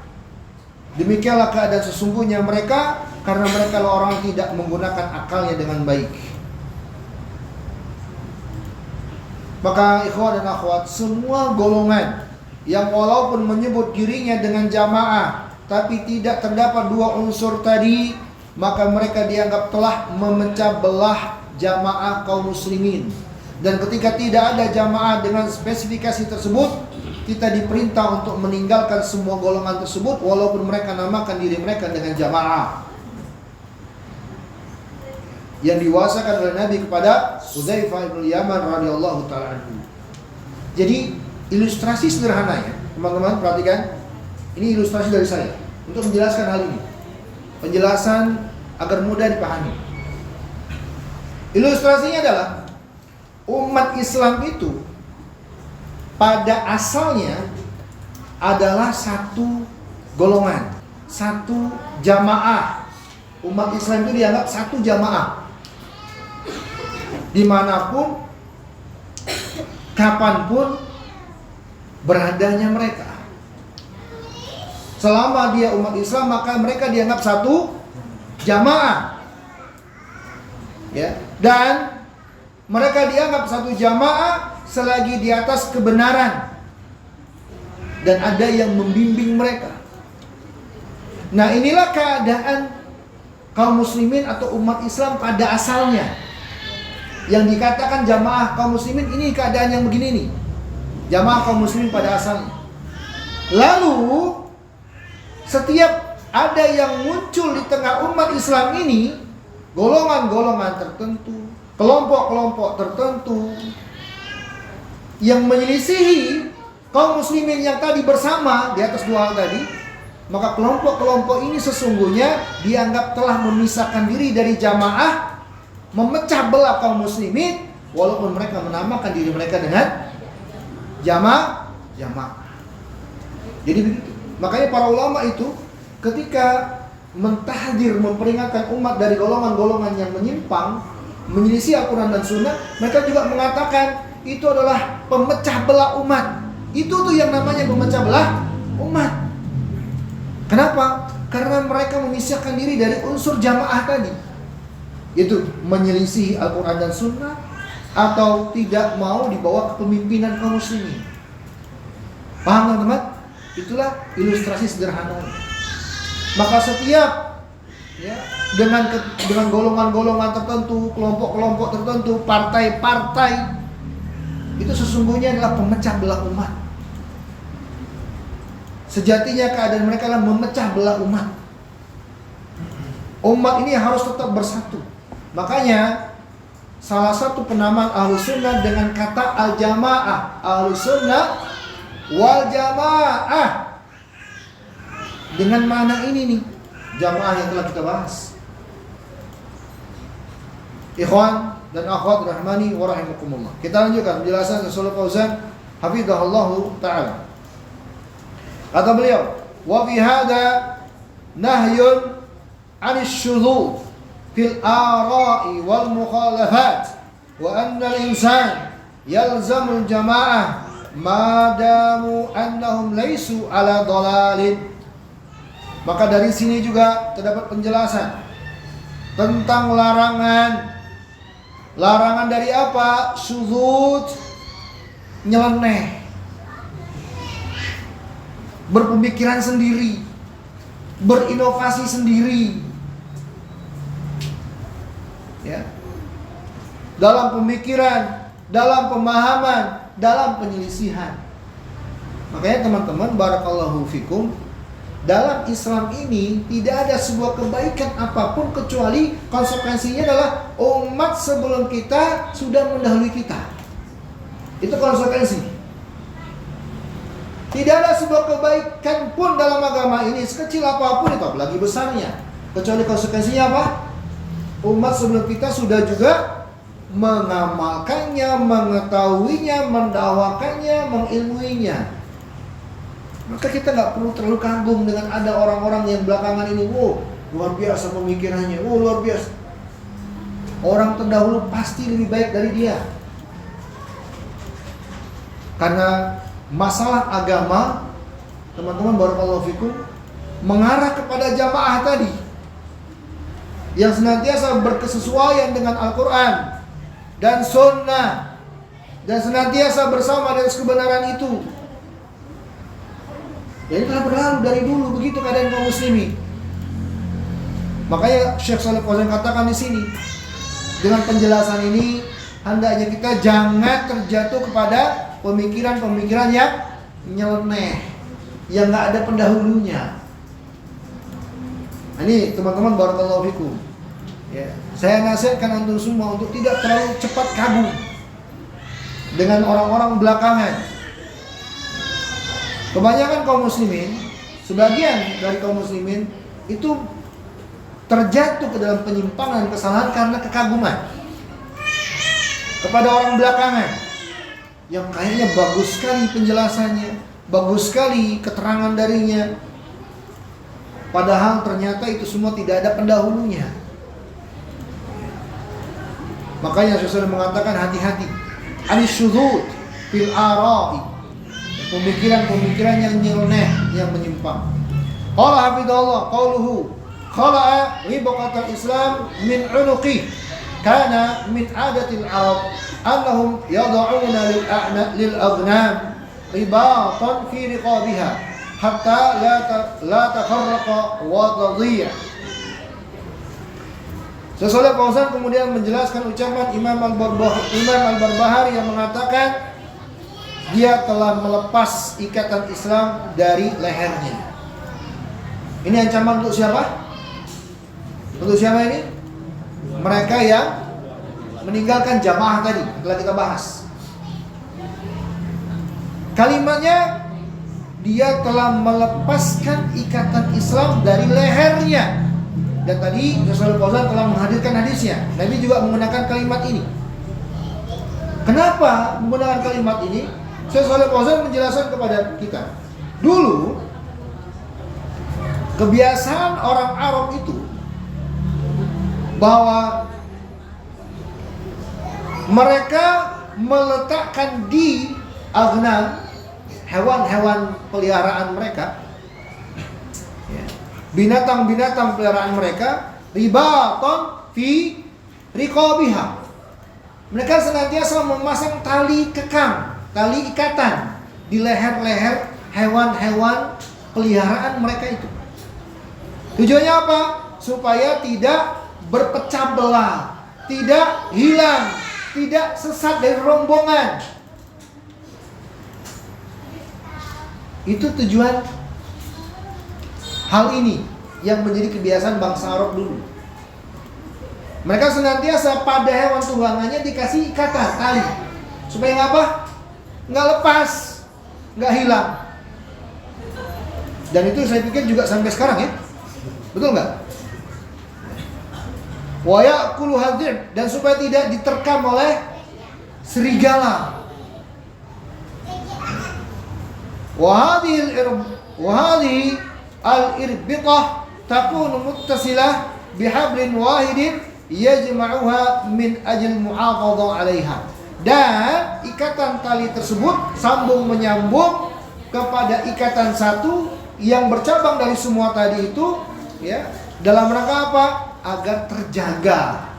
Demikianlah keadaan sesungguhnya mereka, karena mereka orang tidak menggunakan akalnya dengan baik. Maka ikhwan dan akhwat, semua golongan yang walaupun menyebut dirinya dengan jamaah tapi tidak terdapat dua unsur tadi, maka mereka dianggap telah memecah belah jamaah kaum muslimin. Dan ketika tidak ada jamaah dengan spesifikasi tersebut, kita diperintah untuk meninggalkan semua golongan tersebut walaupun mereka namakan diri mereka dengan jamaah. Yang diwasakan oleh Nabi kepada Hudzaifah bin Yaman radhiyallahu taala anhu. Jadi ilustrasi sederhana ya, teman-teman perhatikan. Ini ilustrasi dari saya untuk menjelaskan hal ini. Penjelasan agar mudah dipahami. Ilustrasinya adalah umat Islam itu pada asalnya adalah satu golongan, satu jamaah. Umat Islam itu dianggap satu jamaah. Dimanapun, kapanpun beradanya mereka. Selama dia umat Islam, maka mereka dianggap satu jamaah. Ya, dan mereka dianggap satu jamaah selagi di atas kebenaran dan ada yang membimbing mereka. Nah, inilah keadaan kaum muslimin atau umat Islam pada asalnya. Yang dikatakan jamaah kaum muslimin, ini keadaan yang begini nih. Jamaah kaum muslimin pada asalnya. Lalu setiap ada yang muncul di tengah umat Islam ini, golongan-golongan tertentu, kelompok-kelompok tertentu yang menyelisihi kaum muslimin yang tadi bersama di atas dua hal tadi, maka kelompok-kelompok ini sesungguhnya dianggap telah memisahkan diri dari jamaah, memecah belah kaum muslimin, walaupun mereka menamakan diri mereka dengan jamaah. Jadi begitu. Makanya para ulama itu ketika mentahdir, memperingatkan umat dari golongan-golongan yang menyimpang, menyelisih Al-Quran dan Sunnah, mereka juga mengatakan itu adalah pemecah belah umat. Itu tuh yang namanya pemecah belah umat. Kenapa? Karena mereka memisahkan diri dari unsur jamaah tadi, itu menyelisih Al-Quran dan Sunnah atau tidak mau dibawa kepemimpinan kaum muslimin. Paham teman-teman? Itulah ilustrasi sederhana. Maka setiap ya, dengan golongan-golongan tertentu, kelompok-kelompok tertentu, partai-partai, itu sesungguhnya adalah pemecah belah umat. Sejatinya keadaan mereka adalah memecah belah umat. Umat ini harus tetap bersatu. Makanya salah satu penamaan Ahlus Sunnah dengan kata al-jamaah, Ahlus Sunnah wal jamaah, dengan makna ini nih, jamaah yang telah kita bahas. Ikhwan dan akhwat rahmani wa rahimakumullah. Kita lanjutkan penjelasan Syaikh Fauzan hafizahullahu taala. Kata beliau, wa fi hadza nahyun 'anil syudzuz fil ara'i wal mukhalafat wa anna al-insan yalzamul jamaah ma damu annahum laisu ala dhalalin. Maka dari sini juga terdapat penjelasan tentang larangan. Larangan dari apa? Syudzuz, nyeleneh, berpemikiran sendiri, berinovasi sendiri, ya, dalam pemikiran, dalam pemahaman, dalam penyelisihan. Makanya teman-teman, barakallahu fikum, dalam Islam ini tidak ada sebuah kebaikan apapun kecuali konsekuensinya adalah umat sebelum kita sudah mendahului kita. Itu konsekuensi. Tidak ada sebuah kebaikan pun dalam agama ini, sekecil apapun itu, apalagi besarnya, kecuali konsekuensinya apa? Umat sebelum kita sudah juga mengamalkannya, mengetahuinya, mendakwakannya, mengilmuinya. Maka kita nggak perlu terlalu kagum dengan ada orang-orang yang belakangan ini, wow, luar biasa pemikirannya, wow, luar biasa. Orang terdahulu pasti lebih baik dari dia. Karena masalah agama, teman-teman barakallahu fikum, mengarah kepada jamaah tadi yang senantiasa berkesesuaian dengan Al-Quran dan Sunnah, dan senantiasa bersama dengan kebenaran itu. Jadi telah berlalu dari dulu begitu keadaan kaum muslimin. Makanya Syekh Shalih Fauzan katakan di sini, dengan penjelasan ini hendaknya kita jangan terjatuh kepada pemikiran-pemikiran yang nyeleneh, yang nggak ada pendahulunya. Nah, ini teman-teman, barakallahu fikum. Ya, saya nasihatkan antum semua untuk tidak terlalu cepat kagum dengan orang-orang belakangan. Kebanyakan kaum muslimin, sebagian dari kaum muslimin itu terjatuh ke dalam penyimpangan, kesalahan karena kekaguman kepada orang belakangan yang kayaknya bagus sekali penjelasannya, bagus sekali keterangan darinya, padahal ternyata itu semua tidak ada pendahulunya. Makanya Rasulullah mengatakan hati-hati anisyudud fil ara'i, pemikiran-pemikiran yang nyeleneh, yang menyimpang. Qala hafidhahullah qauluhu khala'a ribaqatal Islam min 'unuqi kana min 'adatil Arab annahum yad'una lil aghnam ribatan fi riqabiha hatta la tafarraqa wa tadhi'a. Sesungguhnya Fauzan kemudian menjelaskan ucapan Imam Al-Barbahari yang mengatakan dia telah melepas ikatan Islam dari lehernya. Ini ancaman untuk siapa? Untuk siapa ini? Mereka yang meninggalkan jamaah tadi, telah kita bahas. Kalimatnya, dia telah melepaskan ikatan Islam dari lehernya. Dan tadi Rasulullah Fauzan telah menghadirkan hadisnya. Nabi juga menggunakan kalimat ini. Kenapa menggunakan kalimat ini? Rasulullah Fauzan menjelaskan kepada kita. Dulu kebiasaan orang Arab itu bahwa mereka meletakkan di aghnam, hewan-hewan peliharaan mereka, binatang-binatang peliharaan mereka, ribaton fi riqabiha. Mereka senantiasa memasang tali kekang, tali ikatan di leher-leher hewan-hewan peliharaan mereka itu. Tujuannya apa? Supaya tidak berpecah belah, tidak hilang, tidak sesat dari rombongan. Itu tujuan hal ini yang menjadi kebiasaan bangsa Arab dulu. Mereka senantiasa pada hewan tunggangannya dikasih ikatan tali supaya apa? Nggak lepas, nggak hilang. Dan itu saya pikir juga sampai sekarang ya, betul nggak? Wa ya'kulu hadhib, dan supaya tidak diterkam oleh serigala. Wa hadhihi al-irbitah takunu muttasilah bihablin wahidin yajma'uha min ajl muhafadhah 'alaiha. Dan ikatan tali tersebut sambung menyambung kepada ikatan satu yang bercabang dari semua tadi itu, ya, dalam rangka apa? Agar terjaga,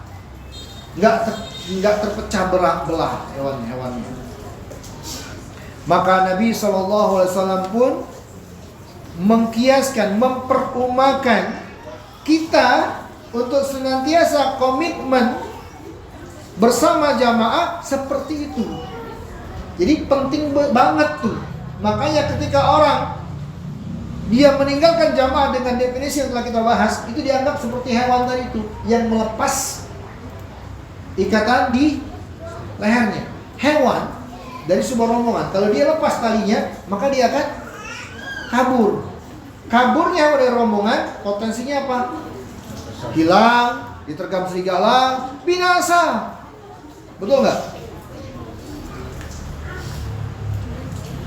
nggak terpecah belah hewan-hewannya. Maka Nabi SAW pun mengkiaskan, memperumakan kita untuk senantiasa komitmen bersama jamaah seperti itu. Jadi penting banget tuh. Makanya ketika orang dia meninggalkan jamaah dengan definisi yang telah kita bahas, itu dianggap seperti hewan tadi itu yang melepas ikatan di lehernya. Hewan dari sebuah rombongan, kalau dia lepas talinya, maka dia akan kabur. Kaburnya dari rombongan, potensinya apa? Hilang, diterkam serigala, binasa. Betul nggak?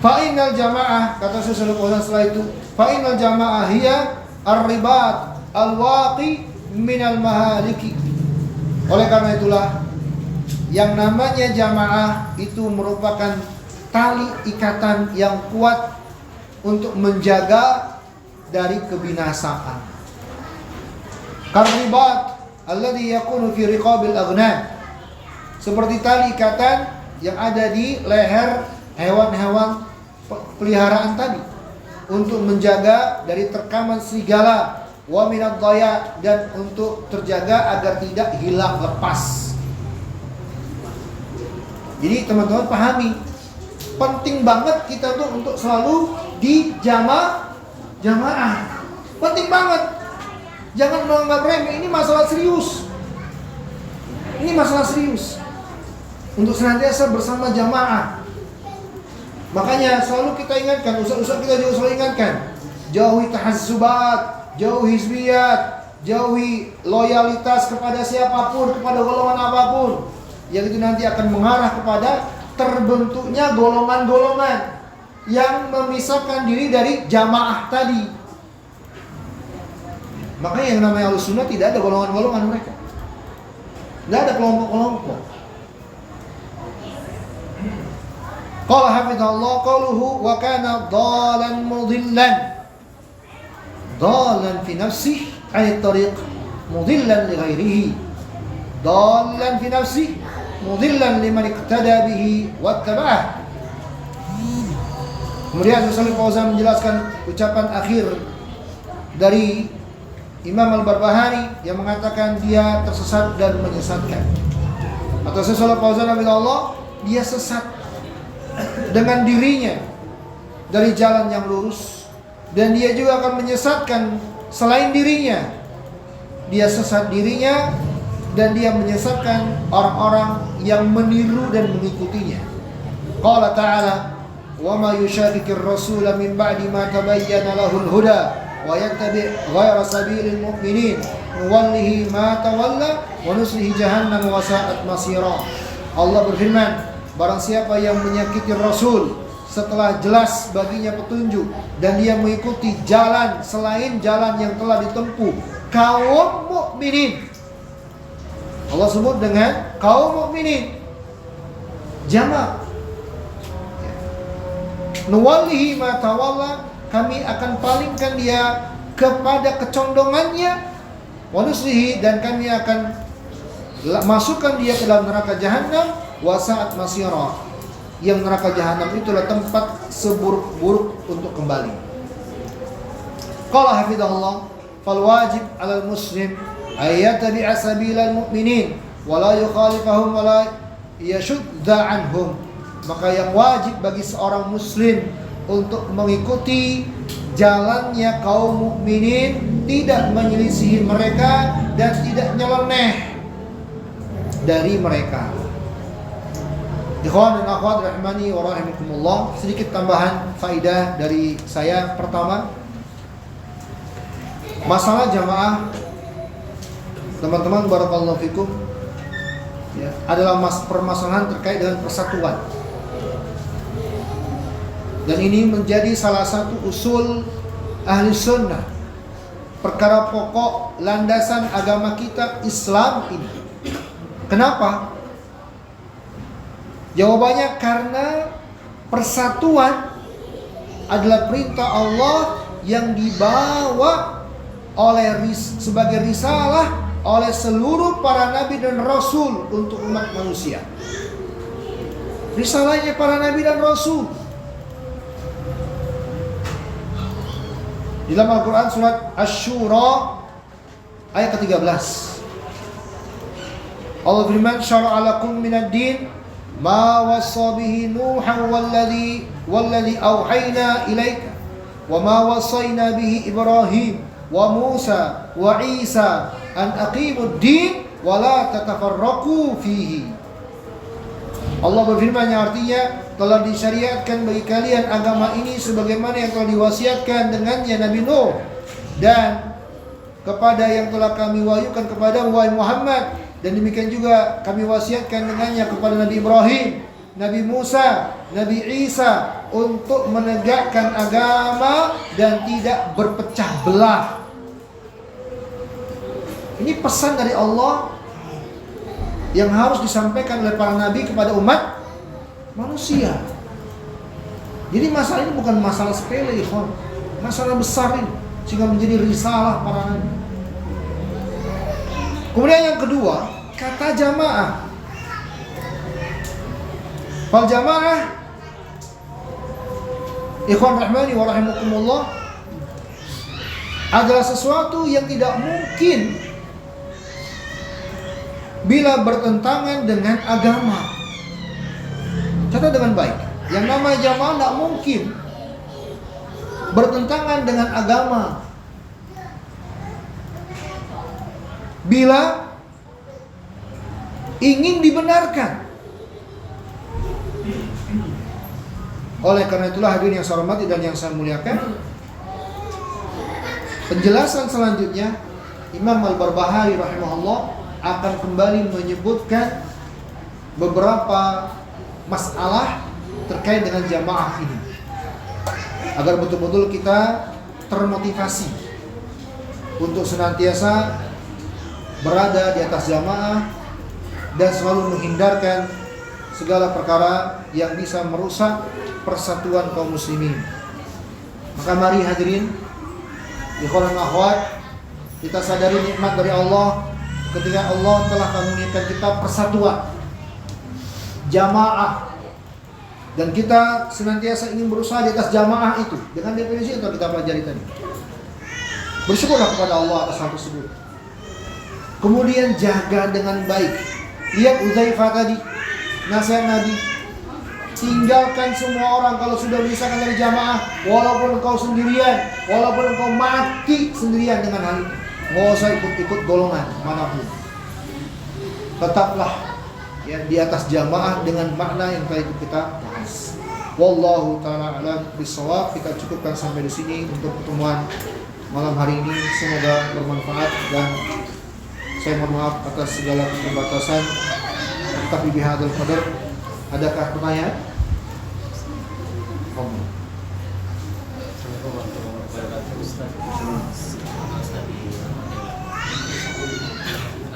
Fa'inal jamaah, kata Rasulullah setelah itu, fa'inal jamaah hiya ar-ribat al-waqi minal mahaliki. Oleh karena itulah, yang namanya jamaah itu merupakan tali ikatan yang kuat untuk menjaga dari kebinasaan. Karibat alladhi yakunu fi riqabil aghnam, seperti tali ikatan yang ada di leher hewan-hewan peliharaan tadi untuk menjaga dari terkaman serigala, wa minad dhaya, dan untuk terjaga agar tidak hilang lepas. Jadi teman-teman pahami, penting banget kita tuh untuk selalu di jamaah. Penting banget. Jangan menganggap remeh, ini masalah serius. Ini masalah serius. Untuk senantiasa bersama jamaah. Makanya selalu kita ingatkan, ustaz-ustaz kita juga selalu ingatkan, jauhi tahazzubat, jauhi hizbiyat, jauhi loyalitas kepada siapapun, kepada golongan apapun. Yang itu nanti akan mengarah kepada terbentuknya golongan-golongan yang memisahkan diri dari jamaah tadi. Makanya yang namanya Ahlussunnah tidak ada golongan-golongan mereka. Tidak ada kelompok-kelompok. Qala hafizahullah qauluhu wa kana dhalan mudillan. Dhalan fi nafsihi ay tariq mudillan li ghairihi. Dhalan fi nafsihi mudillan liman iqtada bihi wattaba'ah. Kemudian Shalih Fauzan menjelaskan ucapan akhir dari Imam Al-Barbahari yang mengatakan dia tersesat dan menyesatkan. Atau Shalih Fauzan Allah, dia sesat dengan dirinya dari jalan yang lurus, dan dia juga akan menyesatkan selain dirinya. Dia sesat dirinya dan dia menyesatkan orang-orang yang meniru dan mengikutinya. Qala ta'ala wa ma yushaqiqir rasula min ba'di ma tabayyana lahul huda wa yattabi' ghayra sabilil mu'minin nuwallihi ma tawalla wa nuslihi jahannam wa sa'at masira. Allah berfirman, barang siapa yang menyakiti Rasul setelah jelas baginya petunjuk dan dia mengikuti jalan selain jalan yang telah ditempuh kaum mukminin. Allah sebut dengan kaum mukminin jamak. Nuwallihi ma tawalla, kami akan palingkan dia kepada kecondongannya, wa nuslihi, dan kami akan masukkan dia ke dalam neraka jahanam, wa sa'at masira, yang neraka jahanam itulah tempat seburuk-buruk untuk kembali. Qala hafizahullah, fal wajib 'alal muslim ay yattabi'a sabilal mu'minin wa la yukhalifahum wa la yashudda 'anhum. Maka yang wajib bagi seorang muslim untuk mengikuti jalannya kaum mukminin, tidak menyelisihi mereka dan tidak nyeleneh dari mereka. Ikhwan dan akhwat rahimani wa rahimakumullah, sedikit tambahan faidah dari saya. Pertama, masalah jamaah, teman-teman barakallahu fikum, ya, adalah permasalahan terkait dengan persatuan. Dan ini menjadi salah satu usul ahli sunnah, perkara pokok landasan agama kita Islam ini. Kenapa? Jawabannya karena persatuan adalah perintah Allah yang dibawa oleh sebagai risalah oleh seluruh para nabi dan rasul untuk umat manusia. Risalahnya para nabi dan rasul. Di dalam Al-Quran surat Asy-Syura ayat ke-13, Allah firman, syara'a lakum minad din ma wassa bihi Nuhan walladhi auhayna ilaika wa ma wassayna bihi Ibrahim wa Musa wa Isa an aqimud din wa la tatafarraqu fihi. Allah berfirman yang artinya, telah disyariatkan bagi kalian agama ini sebagaimana yang telah diwasiatkan dengannya Nabi Nuh, dan kepada yang telah kami wahyukan kepada wahai Muhammad, dan demikian juga kami wasiatkan dengannya kepada Nabi Ibrahim, Nabi Musa, Nabi Isa, untuk menegakkan agama dan tidak berpecah belah. Ini pesan dari Allah yang harus disampaikan oleh para nabi kepada umat manusia. Jadi masalah ini bukan masalah sepele, ikhwan. Masalah besar ini, sehingga menjadi risalah para nabi. Kemudian yang kedua, kata jamaah. Fal jamaah, ikhwan rahmani wa rahimakumullah, adalah sesuatu yang tidak mungkin bila bertentangan dengan agama. Catat dengan baik. Yang namanya jamaah tidak mungkin bertentangan dengan agama. Bila ingin dibenarkan. Oleh karena itulah hadirin yang saya hormati dan yang saya muliakan, penjelasan selanjutnya Imam Al-Barbahari rahimahullah akan kembali menyebutkan beberapa masalah terkait dengan jamaah ini, agar betul-betul kita termotivasi untuk senantiasa berada di atas jamaah dan selalu menghindarkan segala perkara yang bisa merusak persatuan kaum muslimin. Maka mari hadirin, ikhwan dan akhwat, kita sadari nikmat dari Allah ketika Allah telah mengaruniakan kita persatuan, jamaah, dan kita senantiasa ingin berusaha di atas jamaah itu dengan definisi yang kita pelajari tadi. Bersyukurlah kepada Allah atas hal tersebut. Kemudian jaga dengan baik. Lihat Uzaifah tadi, nasihat Nabi, tinggalkan semua orang kalau sudah memisahkan dari jamaah, walaupun engkau sendirian, walaupun engkau mati sendirian dengan hal itu. Nggak usah ikut-ikut golongan manapun. Tetaplah ya di atas jamaah dengan makna yang tadi kita bahas. Wallahu ta'ala alam bisawab. Kita cukupkan sampai di sini untuk pertemuan malam hari ini. Semoga bermanfaat dan saya mohon maaf atas segala keterbatasan. Tapi bihadzal qadar. Adakah pertanyaan?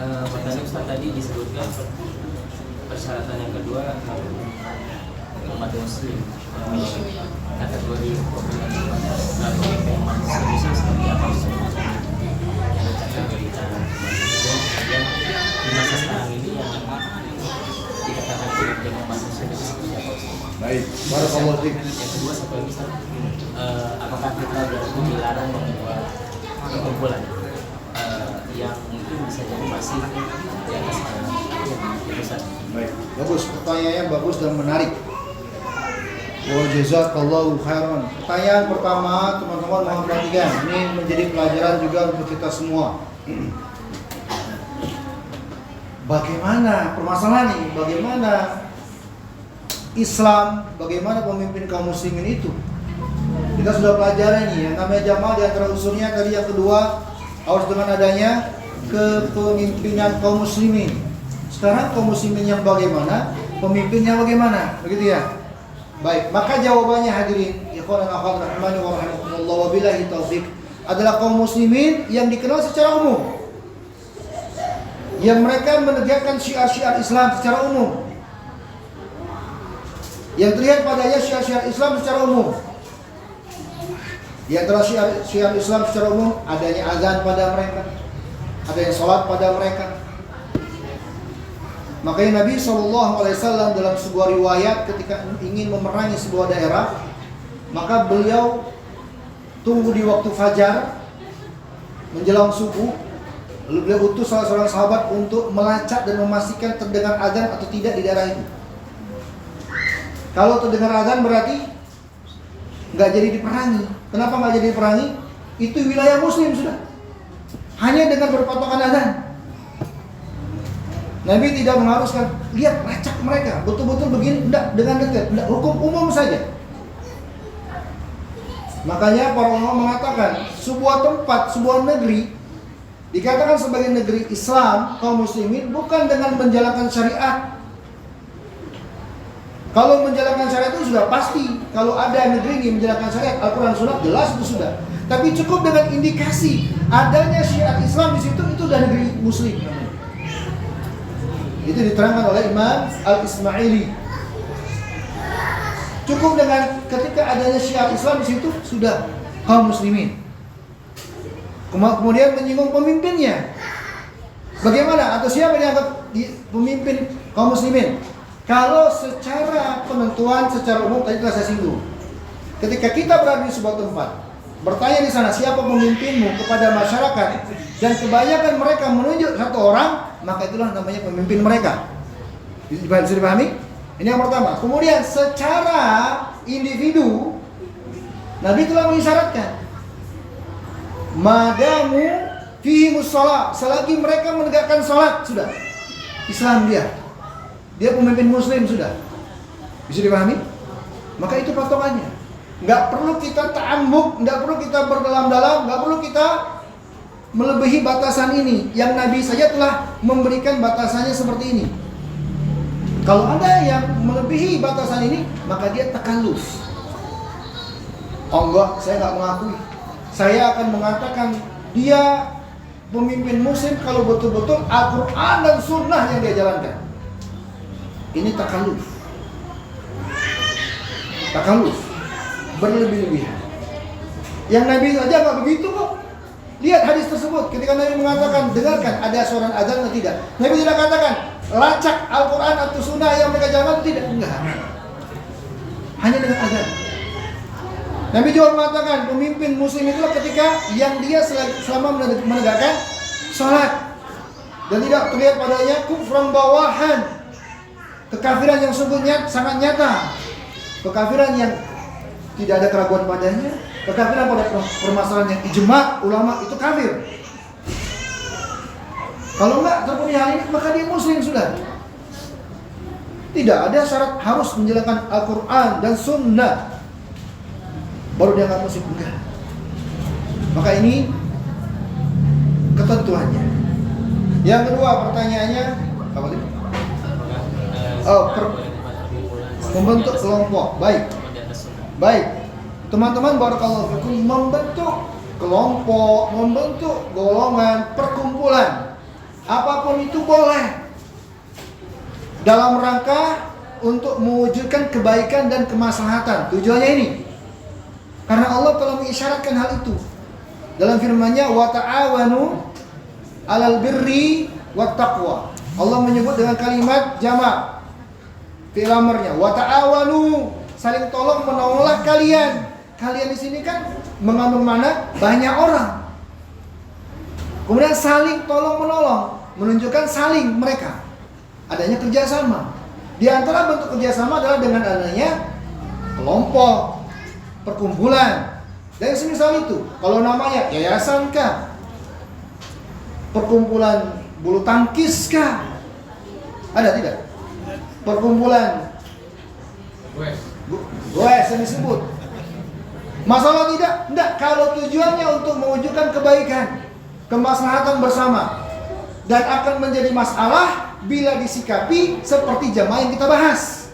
Pertanyaan Ustaz tadi disebutkan persyaratan yang kedua umat muslim, kategori pemimpin umat muslim itu seperti apa yang dikategorikan. Kemudian di masa sekarang ini yang dikatakan pemimpin umat muslim itu seperti apa? Baik, barakallahu fiik. Yang kedua satu lagi Ustaz, apakah kita berarti dilarang membuat kumpulan yang mungkin bisa jadi masih di atas Ustaz? Baik, bagus, pertanyaannya bagus dan menarik. Wa jazakallahu khairan. Pertanyaan pertama, teman-teman mohon perhatikan. Ini menjadi pelajaran juga untuk kita semua. Bagaimana permasalahan ini? Bagaimana Islam, bagaimana pemimpin kaum muslimin itu? Kita sudah pelajari nih, yang namanya jamaah di antara unsurnya tadi yang kedua harus dengan adanya kepemimpinan kaum muslimin. Sekarang kaum muslimin yang bagaimana, pemimpinnya bagaimana, begitu ya? Baik, maka jawabannya hadirin, ikhwan dan akhwat rahimani wa rahimakumullah wa billahi taufik, adalah kaum muslimin yang dikenal secara umum, yang mereka menegakkan syiar-syiar Islam secara umum, yang terlihat padanya syiar-syiar Islam secara umum. Di antara syiar Islam secara umum adanya azan pada mereka, adanya sholat pada mereka. Makanya Nabi SAW dalam sebuah riwayat ketika ingin memerangi sebuah daerah, maka beliau tunggu di waktu fajar menjelang subuh, lalu beliau utus salah seorang sahabat untuk melacak dan memastikan terdengar azan atau tidak di daerah itu. Kalau terdengar azan berarti nggak jadi diperangi. Kenapa nggak jadi diperangi? Itu wilayah muslim sudah. Hanya dengan berpatokan azan. Nabi tidak mengharuskan, lihat lacak mereka, betul-betul begini, tidak dengan detail, tidak, hukum umum saja. Makanya para ulama mengatakan, sebuah tempat, sebuah negeri dikatakan sebagai negeri Islam, kaum muslimin, bukan dengan menjalankan syariat. Kalau menjalankan syariat itu sudah pasti. Kalau ada negeri ini menjalankan syariat, Al-Quran Sunnah jelas itu sudah. Tapi cukup dengan indikasi adanya syariat Islam di situ, itu sudah negeri muslim. Itu diterangkan oleh Imam Al-Ismaili. Cukup dengan ketika adanya syiar Islam di situ sudah kaum muslimin. Kemudian menyinggung pemimpinnya. Bagaimana atau siapa yang dianggap pemimpin kaum muslimin? Kalau secara penentuan secara umum tadi telah saya singgung. Ketika kita berada di sebuah tempat, bertanya di sana siapa pemimpinmu kepada masyarakat, dan kebanyakan mereka menunjuk satu orang, maka itulah namanya pemimpin mereka. Bisa dipahami? Ini yang pertama. Kemudian secara individu Nabi telah mengisyaratkan, madamu fihimus shalah, selagi mereka menegakkan salat, sudah Islam dia pemimpin muslim, sudah bisa dipahami. Maka itu patokannya. Nggak perlu kita ta'ammuk, nggak perlu kita berdalam-dalam, nggak perlu kita melebihi batasan ini. Yang Nabi saja telah memberikan batasannya seperti ini. Kalau ada yang melebihi batasan ini, maka dia takalluf. Oh enggak, saya nggak mengakui. Saya akan mengatakan dia pemimpin muslim kalau betul-betul Al-Quran dan Sunnah yang dia jalankan. Ini takalluf. Takalluf, berlebih-lebihan. Yang Nabi saja nggak begitu kok. Lihat hadis tersebut, ketika Nabi mengatakan, dengarkan ada suara azan atau tidak. Nabi tidak katakan lacak Al-Quran atau Sunnah yang mereka jalankan, tidak, enggak. Hanya dengan azan. Nabi juga mengatakan pemimpin muslim itulah ketika yang dia selama menegakkan salat dan tidak terlihat padanya kufran bawahan, kekafiran yang sungguhnya sangat nyata, kekafiran yang tidak ada keraguan padanya, kekafiran pada permasalahan yang ijma ulama itu kafir. Kalau enggak terpenuhi hal ini, maka dia muslim sudah. Tidak ada syarat harus menjalankan Al-Quran dan Sunnah baru dia nggak muslim, enggak. Maka ini ketentuannya. Yang kedua pertanyaannya apa tadi? Membentuk kelompok. Baik. Teman-teman barakallahu fikum, membentuk kelompok, membentuk golongan, perkumpulan, apapun itu boleh dalam rangka untuk mewujudkan kebaikan dan kemaslahatan. Tujuannya ini karena Allah telah mengisyaratkan hal itu dalam firman-Nya, wa ta'awanu 'alal birri wat taqwa. Allah menyebut dengan kalimat jamak fi'il amrnya, wa ta'awanu, saling tolong menolonglah kalian. Kalian di sini kan mengandung mana banyak orang. Kemudian saling tolong menolong menunjukkan saling mereka adanya kerjasama. Di antara bentuk kerjasama adalah dengan adanya kelompok, perkumpulan, dan semisal itu. Kalau namanya yayasan kah, perkumpulan bulu tangkis kah, ada tidak? Perkumpulan goes yang disebut. Masalah tidak? Tidak. Kalau tujuannya untuk mewujudkan kebaikan, kemaslahatan bersama, dan akan menjadi masalah bila disikapi seperti jamaah yang kita bahas.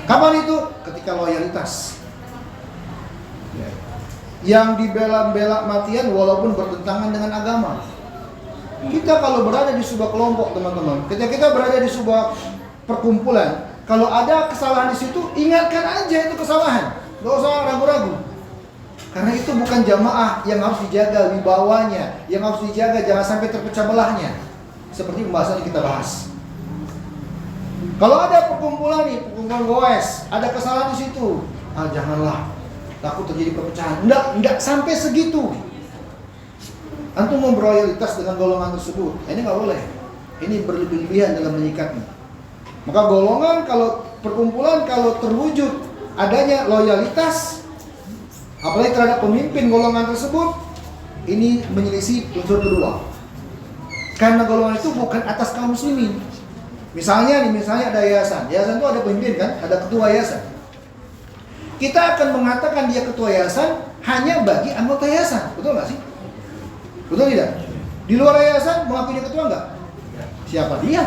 Kapan itu? Ketika loyalitas yang dibela-bela matian walaupun bertentangan dengan agama. Kita kalau berada di sebuah kelompok, teman-teman, ketika kita berada di sebuah perkumpulan, kalau ada kesalahan di situ, ingatkan aja itu kesalahan, gak usah ragu-ragu. Karena itu bukan jamaah yang harus dijaga wibawanya, yang harus dijaga jangan sampai terpecah belahnya. Seperti pembahasan yang kita bahas. Kalau ada perkumpulan nih, perkumpulan goes, ada kesalahan di situ, janganlah, takut terjadi perpecahan. Enggak sampai segitu. Antum mau berloyalitas dengan golongan tersebut, ini nggak boleh. Ini berlebihan dalam menyikapi. Maka golongan, kalau perkumpulan, kalau terwujud adanya loyalitas, apalagi terhadap pemimpin golongan tersebut, ini menyelisih unsur kedua. Karena golongan itu bukan atas kaum muslimin. Misalnya ada yayasan itu ada pemimpin kan, ada ketua yayasan. Kita akan mengatakan dia ketua yayasan hanya bagi anggota yayasan, betul nggak sih? Betul tidak? Di luar yayasan mengakui dia ketua nggak? Siapa dia?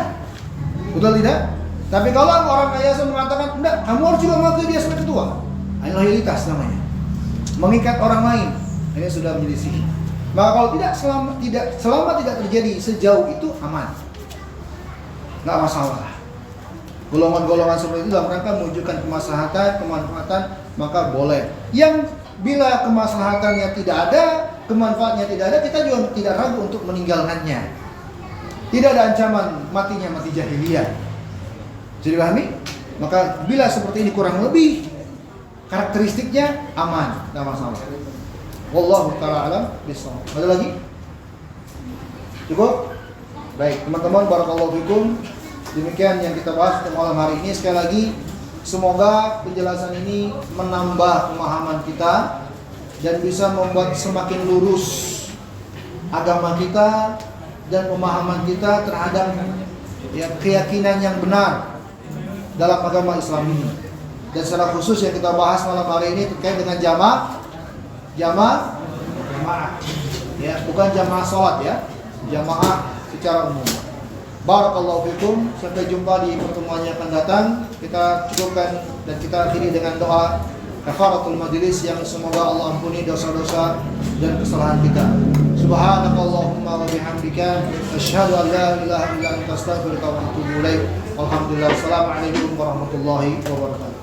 Betul tidak? Tapi kalau orang yayasan mengatakan enggak, kamu harus juga mengakui dia sebagai ketua. Ini loyalitas namanya. Mengikat orang lain, ini sudah menyelisih. Maka kalau selama tidak terjadi sejauh itu aman, nggak masalah. Golongan-golongan seperti itu dalam rangka mewujudkan kemaslahatan, kemanfaatan, maka boleh. Yang bila kemaslahatannya tidak ada, kemanfaatnya tidak ada, kita juga tidak ragu untuk meninggalkannya. Tidak ada ancaman matinya mati jahiliyah. Jadi pahami? Maka bila seperti ini kurang lebih karakteristiknya aman, tidak masalah. Wallahu ta'ala alam bishawab. Ada lagi? Cukup? Baik, teman-teman, barakallahu fikum. Demikian yang kita bahas untuk malam hari ini. Sekali lagi, semoga penjelasan ini menambah pemahaman kita dan bisa membuat semakin lurus agama kita dan pemahaman kita terhadap keyakinan yang benar dalam agama Islam ini. Dan secara khusus yang kita bahas malam hari ini terkait dengan jamaah, bukan jamaah sholat ya, jamaah secara umum. Barakallahu fikum. Sampai jumpa di pertemuan yang akan datang. Kita cukupkan dan kita akhiri dengan doa kafaratul majlis yang semoga Allah ampuni dosa-dosa dan kesalahan kita. Subhanakallahumma wa bihamdika asyhadu an la ilaha illa anta astaghfiruka wa atubu ilaik. Alhamdulillah. Assalamualaikum warahmatullahi wabarakatuh.